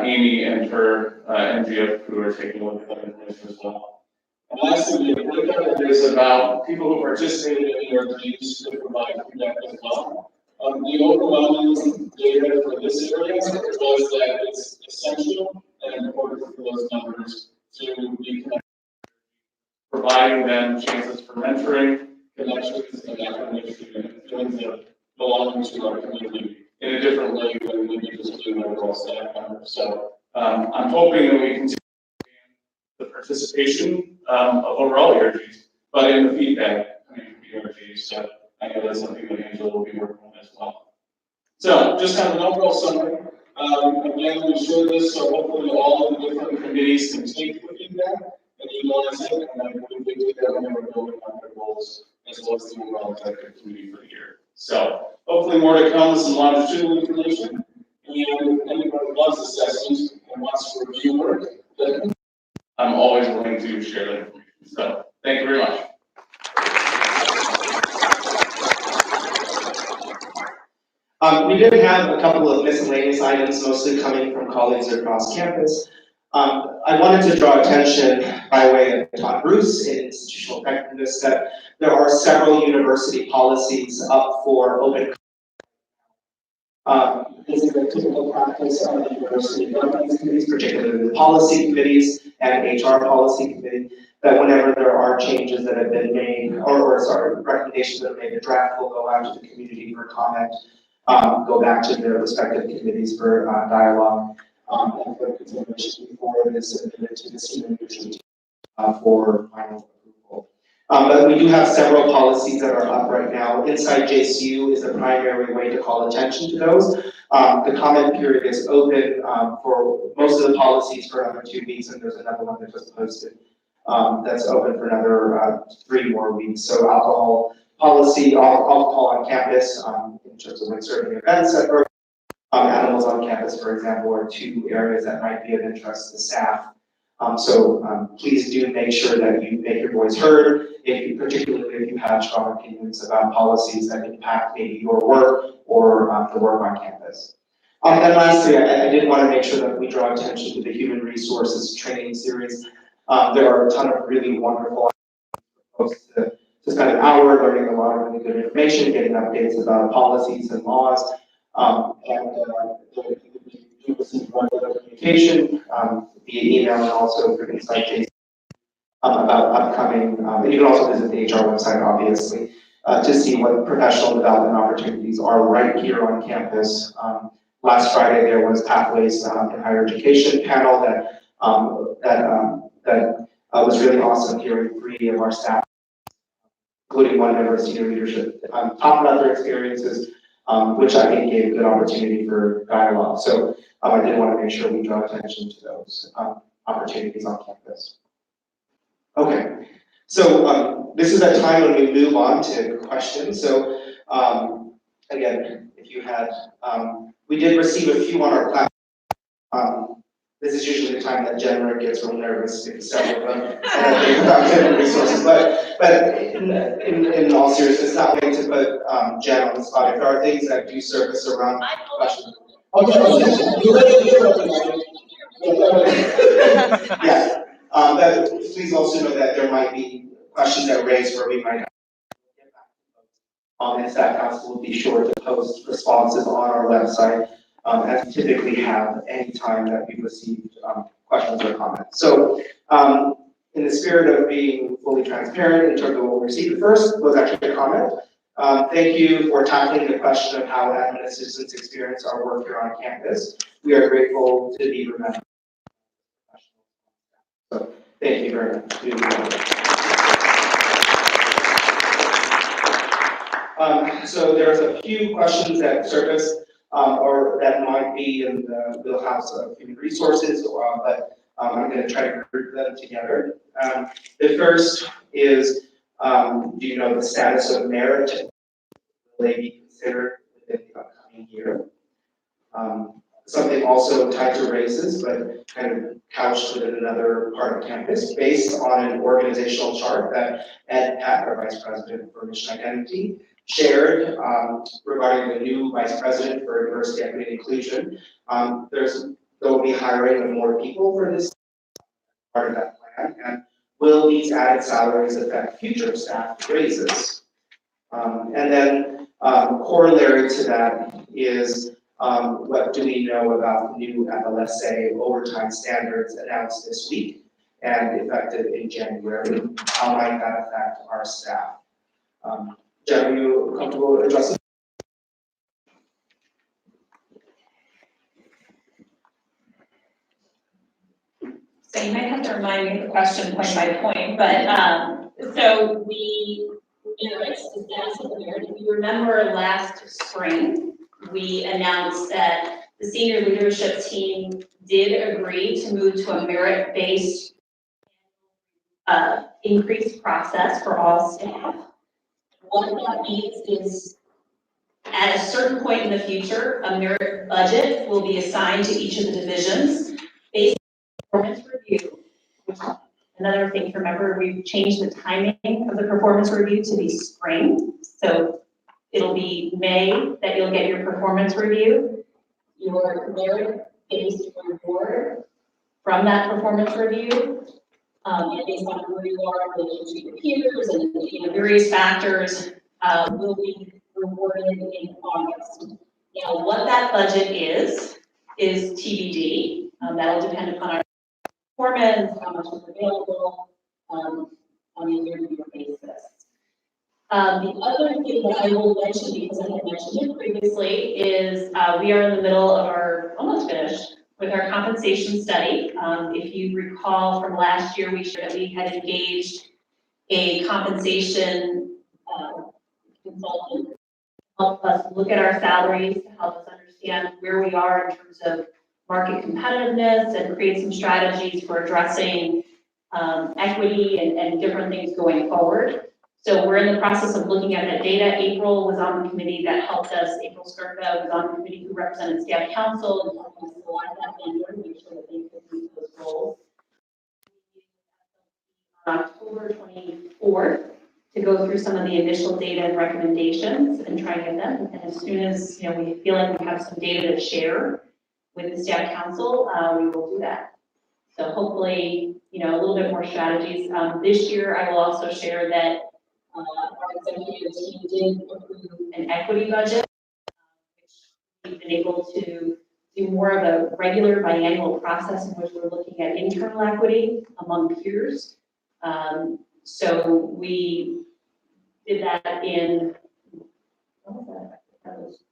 S9: Amy and her NGF crew are taking a look at that information as well. And lastly, the breakout is about people who participated in ERGs to provide feedback as well. The overwhelming data for this area was that it's essential and important for those members to be connected, providing them chances for mentoring, connections, and affirmation and feelings of belonging to our community in a different way than we just do overall staff members. So I'm hoping that we continue the participation of overall ERGs, but in the feedback coming from ERGs. So I know that's something that Angela will be working on as well. So just kind of an overall summary. Again, we showed this, so hopefully all of the different committees can take the feedback and utilize it, and then we can do that when we're building on their goals, as well as the overall executive committee for the year. So hopefully more to come with some longitudinal information. And anybody who loves assessment and wants to review work, then I'm always willing to share that information. So thank you very much.
S3: We did have a couple of miscellaneous items, mostly coming from colleagues across campus. I wanted to draw attention by way of Todd Bruce in institutional effectiveness that there are several university policies up for open. This is a typical practice of the university governance committees, particularly the policy committees and HR policy committee, that whenever there are changes that have been made, or recommendations that are made, the draft will go out to the community for comment. Go back to their respective committees for dialogue and for consideration before it is submitted to the senior leadership team for final approval. But we do have several policies that are up right now. Inside JCU is the primary way to call attention to those. The comment period is open for most of the policies for another 2 weeks, and there's another one that just posted that's open for another 3 more weeks. So alcohol policy, alcohol on campus, in terms of like certain events that are animals on campus, for example, are 2 areas that might be of interest to staff. So please do make sure that you make your voice heard, particularly if you have strong opinions about policies that impact maybe your work or the work on campus. And lastly, I did want to make sure that we draw attention to the human resources training series. There are a ton of really wonderful folks to spend an hour learning a lot of really good information, getting updates about policies and laws, and do receive regular communication via email and also through Insight about upcoming. You can also visit the HR website, obviously, to see what professional development opportunities are right here on campus. Last Friday, there was Pathways in Higher Education panel that was really awesome, hearing 3 of our staff, including one member of senior leadership, talk about their experiences, which I think gave a good opportunity for dialogue. So I did want to make sure we draw attention to those opportunities on campus. Okay, so this is a time when we move on to questions. So again, if you had, we did receive a few on our platform. This is usually the time that Jen gets real nervous because several of them about different resources. But in all seriousness, not meant to put Jen on the spot. If there are things that do surface around questions. Yeah. But please also know that there might be questions that raise where we might have to get back to folks. And staff council will be sure to post responses on our website, as we typically have any time that we received questions or comments. So in the spirit of being fully transparent in terms of what we received, the first was actually a comment. Thank you for tackling the question of how admin assistants experience our work here on campus. We are grateful to be remembered. So thank you very much. So there's a few questions that surfaced or that might be in the wheelhouse of human resources, but I'm going to try to group them together. The first is, do you know the status of merit? Will they be considered within the upcoming year? Something also tied to races, but kind of couched within another part of campus, based on an organizational chart that Ed Pat, our Vice President for Mission Identity, shared regarding the new Vice President for Diversity, Equity, and Inclusion. They'll be hiring more people for this part of that plan, and will these added salaries affect future staff raises? And then corollary to that is, what do we know about the new FLSA overtime standards announced this week and effective in January? How might that affect our staff? Jen, are you comfortable addressing?
S4: So you might have to remind me of the question point by point, but so it's the status of the merit. If you remember last spring, we announced that the senior leadership team did agree to move to a merit-based increase process for all staff. What that means is, at a certain point in the future, a merit budget will be assigned to each of the divisions based on performance review. Another thing to remember, we've changed the timing of the performance review to be spring. So it'll be May that you'll get your performance review. Your merit-based reward from that performance review, and based on where you are in relation to your peers and various factors, will be rewarded in August. Now, what that budget is TBD. That'll depend upon our performance, how much is available on a year-to-year basis. The other thing that I will mention, because I had mentioned it previously, is we are in the middle of our, almost finished, with our compensation study. If you recall from last year, we shared that we had engaged a compensation consultant to help us look at our salaries, to help us understand where we are in terms of market competitiveness and create some strategies for addressing equity and different things going forward. So we're in the process of looking at that data. April was on the committee that helped us. April Skirka was on the committee who represented staff council and helped us select that vendor to make sure that they could meet those goals. On October 24th to go through some of the initial data and recommendations and try and get them. And as soon as we feel like we have some data to share with the staff council, we will do that. So hopefully, a little bit more strategies. This year, I will also share that our executive team did approve an equity budget, which we've been able to do more of a regular biannual process in which we're looking at internal equity among peers. So we
S7: did that in, what was that? That was,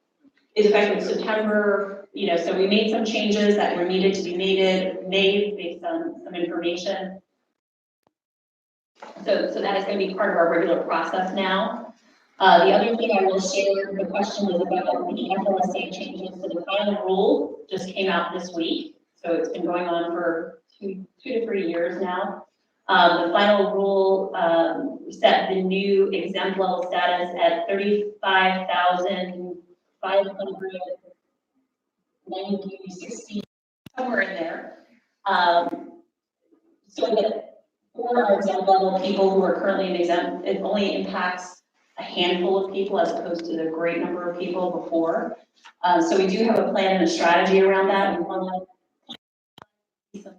S7: it's effective September, you know, so we made some changes that were needed to be made based on some information. So that is going to be part of our regular process now. The other thing I will share, the question was about the FLSA changes. So the final rule just came out this week. So it's been going on for two to 3 years now. The final rule set the new exempt level status at 35,590, somewhere in there. So that for our exempt level people who are currently in exempt, it only impacts a handful of people as opposed to the great number of people before. So we do have a plan and a strategy around that. We want to some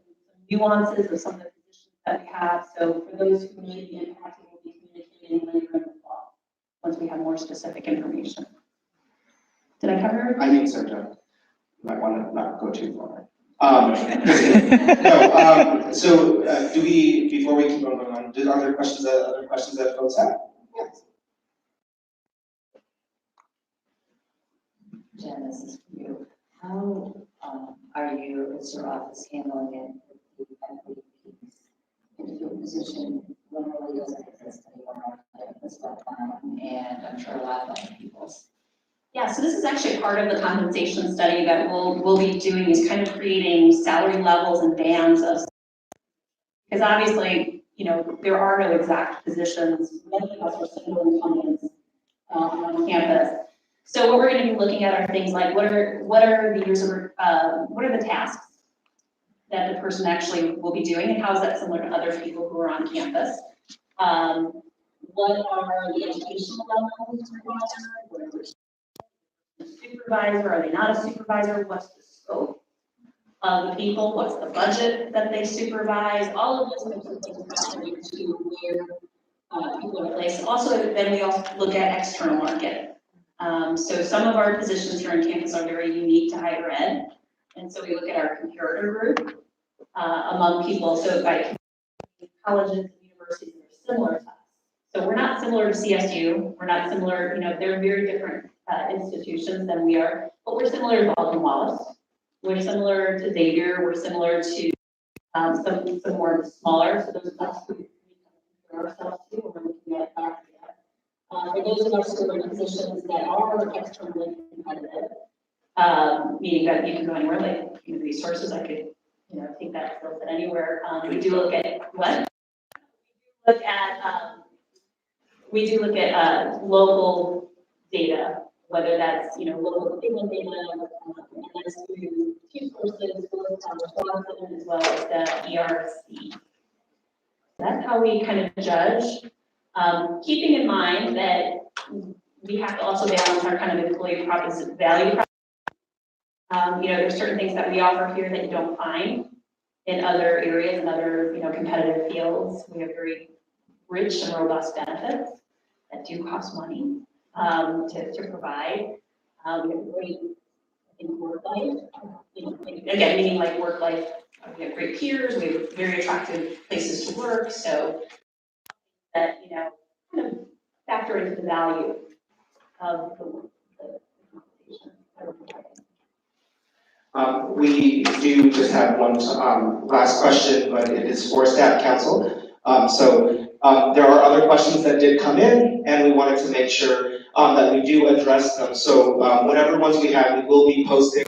S7: nuances of some of the positions that we have. So for those who may be impacted, we'll be communicating later in the fall once we have more specific information. Did I cover everything?
S3: I think so, Joe. Might want to not go too far. Do we, before we keep on going on, are there questions that folks have? Yes.
S10: Jen, this is for you. How are you, as your office, handling it with the equity piece? If your position literally doesn't exist anymore, and I'm sure a lot of other people's.
S7: Yeah, so this is actually part of the compensation study that we'll be doing, is kind of creating salary levels and bands of, because obviously, you know, there are no exact positions. Many of us are single incumbents on campus. So what we're going to be looking at are things like what are the years of what are the tasks that the person actually will be doing, and how is that similar to other people who are on campus? What are the educational levels required? Supervisor, are they not a supervisor? What's the scope of the people? What's the budget that they supervise? All of those types of things factor into where people are placed. Also, then we also look at external market. So some of our positions here on campus are very unique to higher ed. And so we look at our comparator group among people. So by colleges and universities that are similar to us. So we're not similar to CSU. We're not similar, you know, they're very different institutions than we are, but we're similar to Baldwin Wallace. We're similar to Xavier. We're similar to some more smaller. So those of us who compare ourselves to, we're looking at that. For those of us who are in positions that are externally competitive, meaning that you can go anywhere, like human resources, I could, you know, take that skill set anywhere. We do look at what? We do look at local data, whether that's, you know, local opinion data, and that's through two sources, as well as the ERC. That's how we kind of judge. Keeping in mind that we have to also balance our kind of employee proposition value. You know, there's certain things that we offer here that you don't find in other areas and other, you know, competitive fields. We have very rich and robust benefits that do cost money to provide. We have great, I think, work life. You know, again, meaning like work life. We have great peers. We have very attractive places to work. So that, you know, kind of factor into the value of the compensation.
S3: We do just have one last question, but it is for staff council. There are other questions that did come in, and we wanted to make sure that we do address them. So whatever ones we have, we will be posting.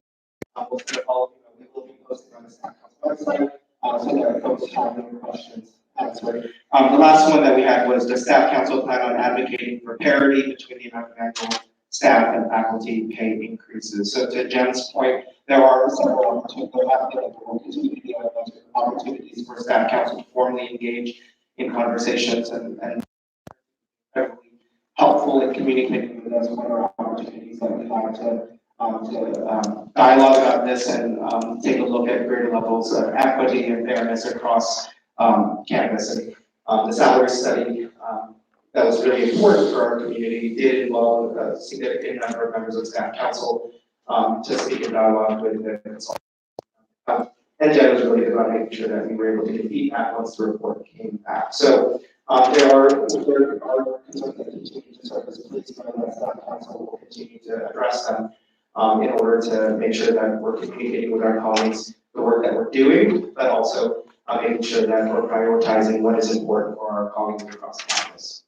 S3: We will be posting on the staff council website so that folks have no questions answered. The last one that we had was, does staff council plan on advocating for parity between the amount of annual staff and faculty pay increases? So to Jen's point, there are several opportunities for staff council to formally engage in conversations and helpful in communicating with us what are opportunities that we have to dialogue about this and take a look at greater levels of equity and fairness across campus. And the salary study that was really important for our community did involve a significant number of members of staff council to speak in dialogue with the consultant. And Jen was really good about making sure that we were able to get feedback once the report came back. So There are concerns that continue to surface, please know that staff council will continue to address them in order to make sure that we're communicating with our colleagues the work that we're doing, but also making sure that we're prioritizing what is important for our colleagues across the campus.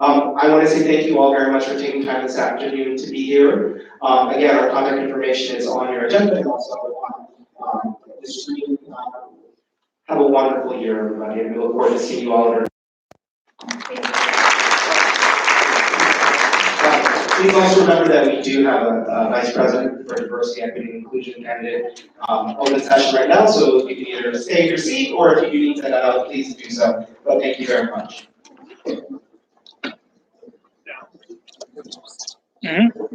S3: I want to say thank you all very much for taking time this afternoon to be here. Again, our contact information is on your agenda and also on the screen. Have a wonderful year, everybody, and we look forward to seeing you all at our. Please also remember that we do have a vice president for diversity, equity, and inclusion candidate open session right now, so you can either stay in your seat or if you do need to head out, please do so. But thank you very much.
S2: Mm-hmm.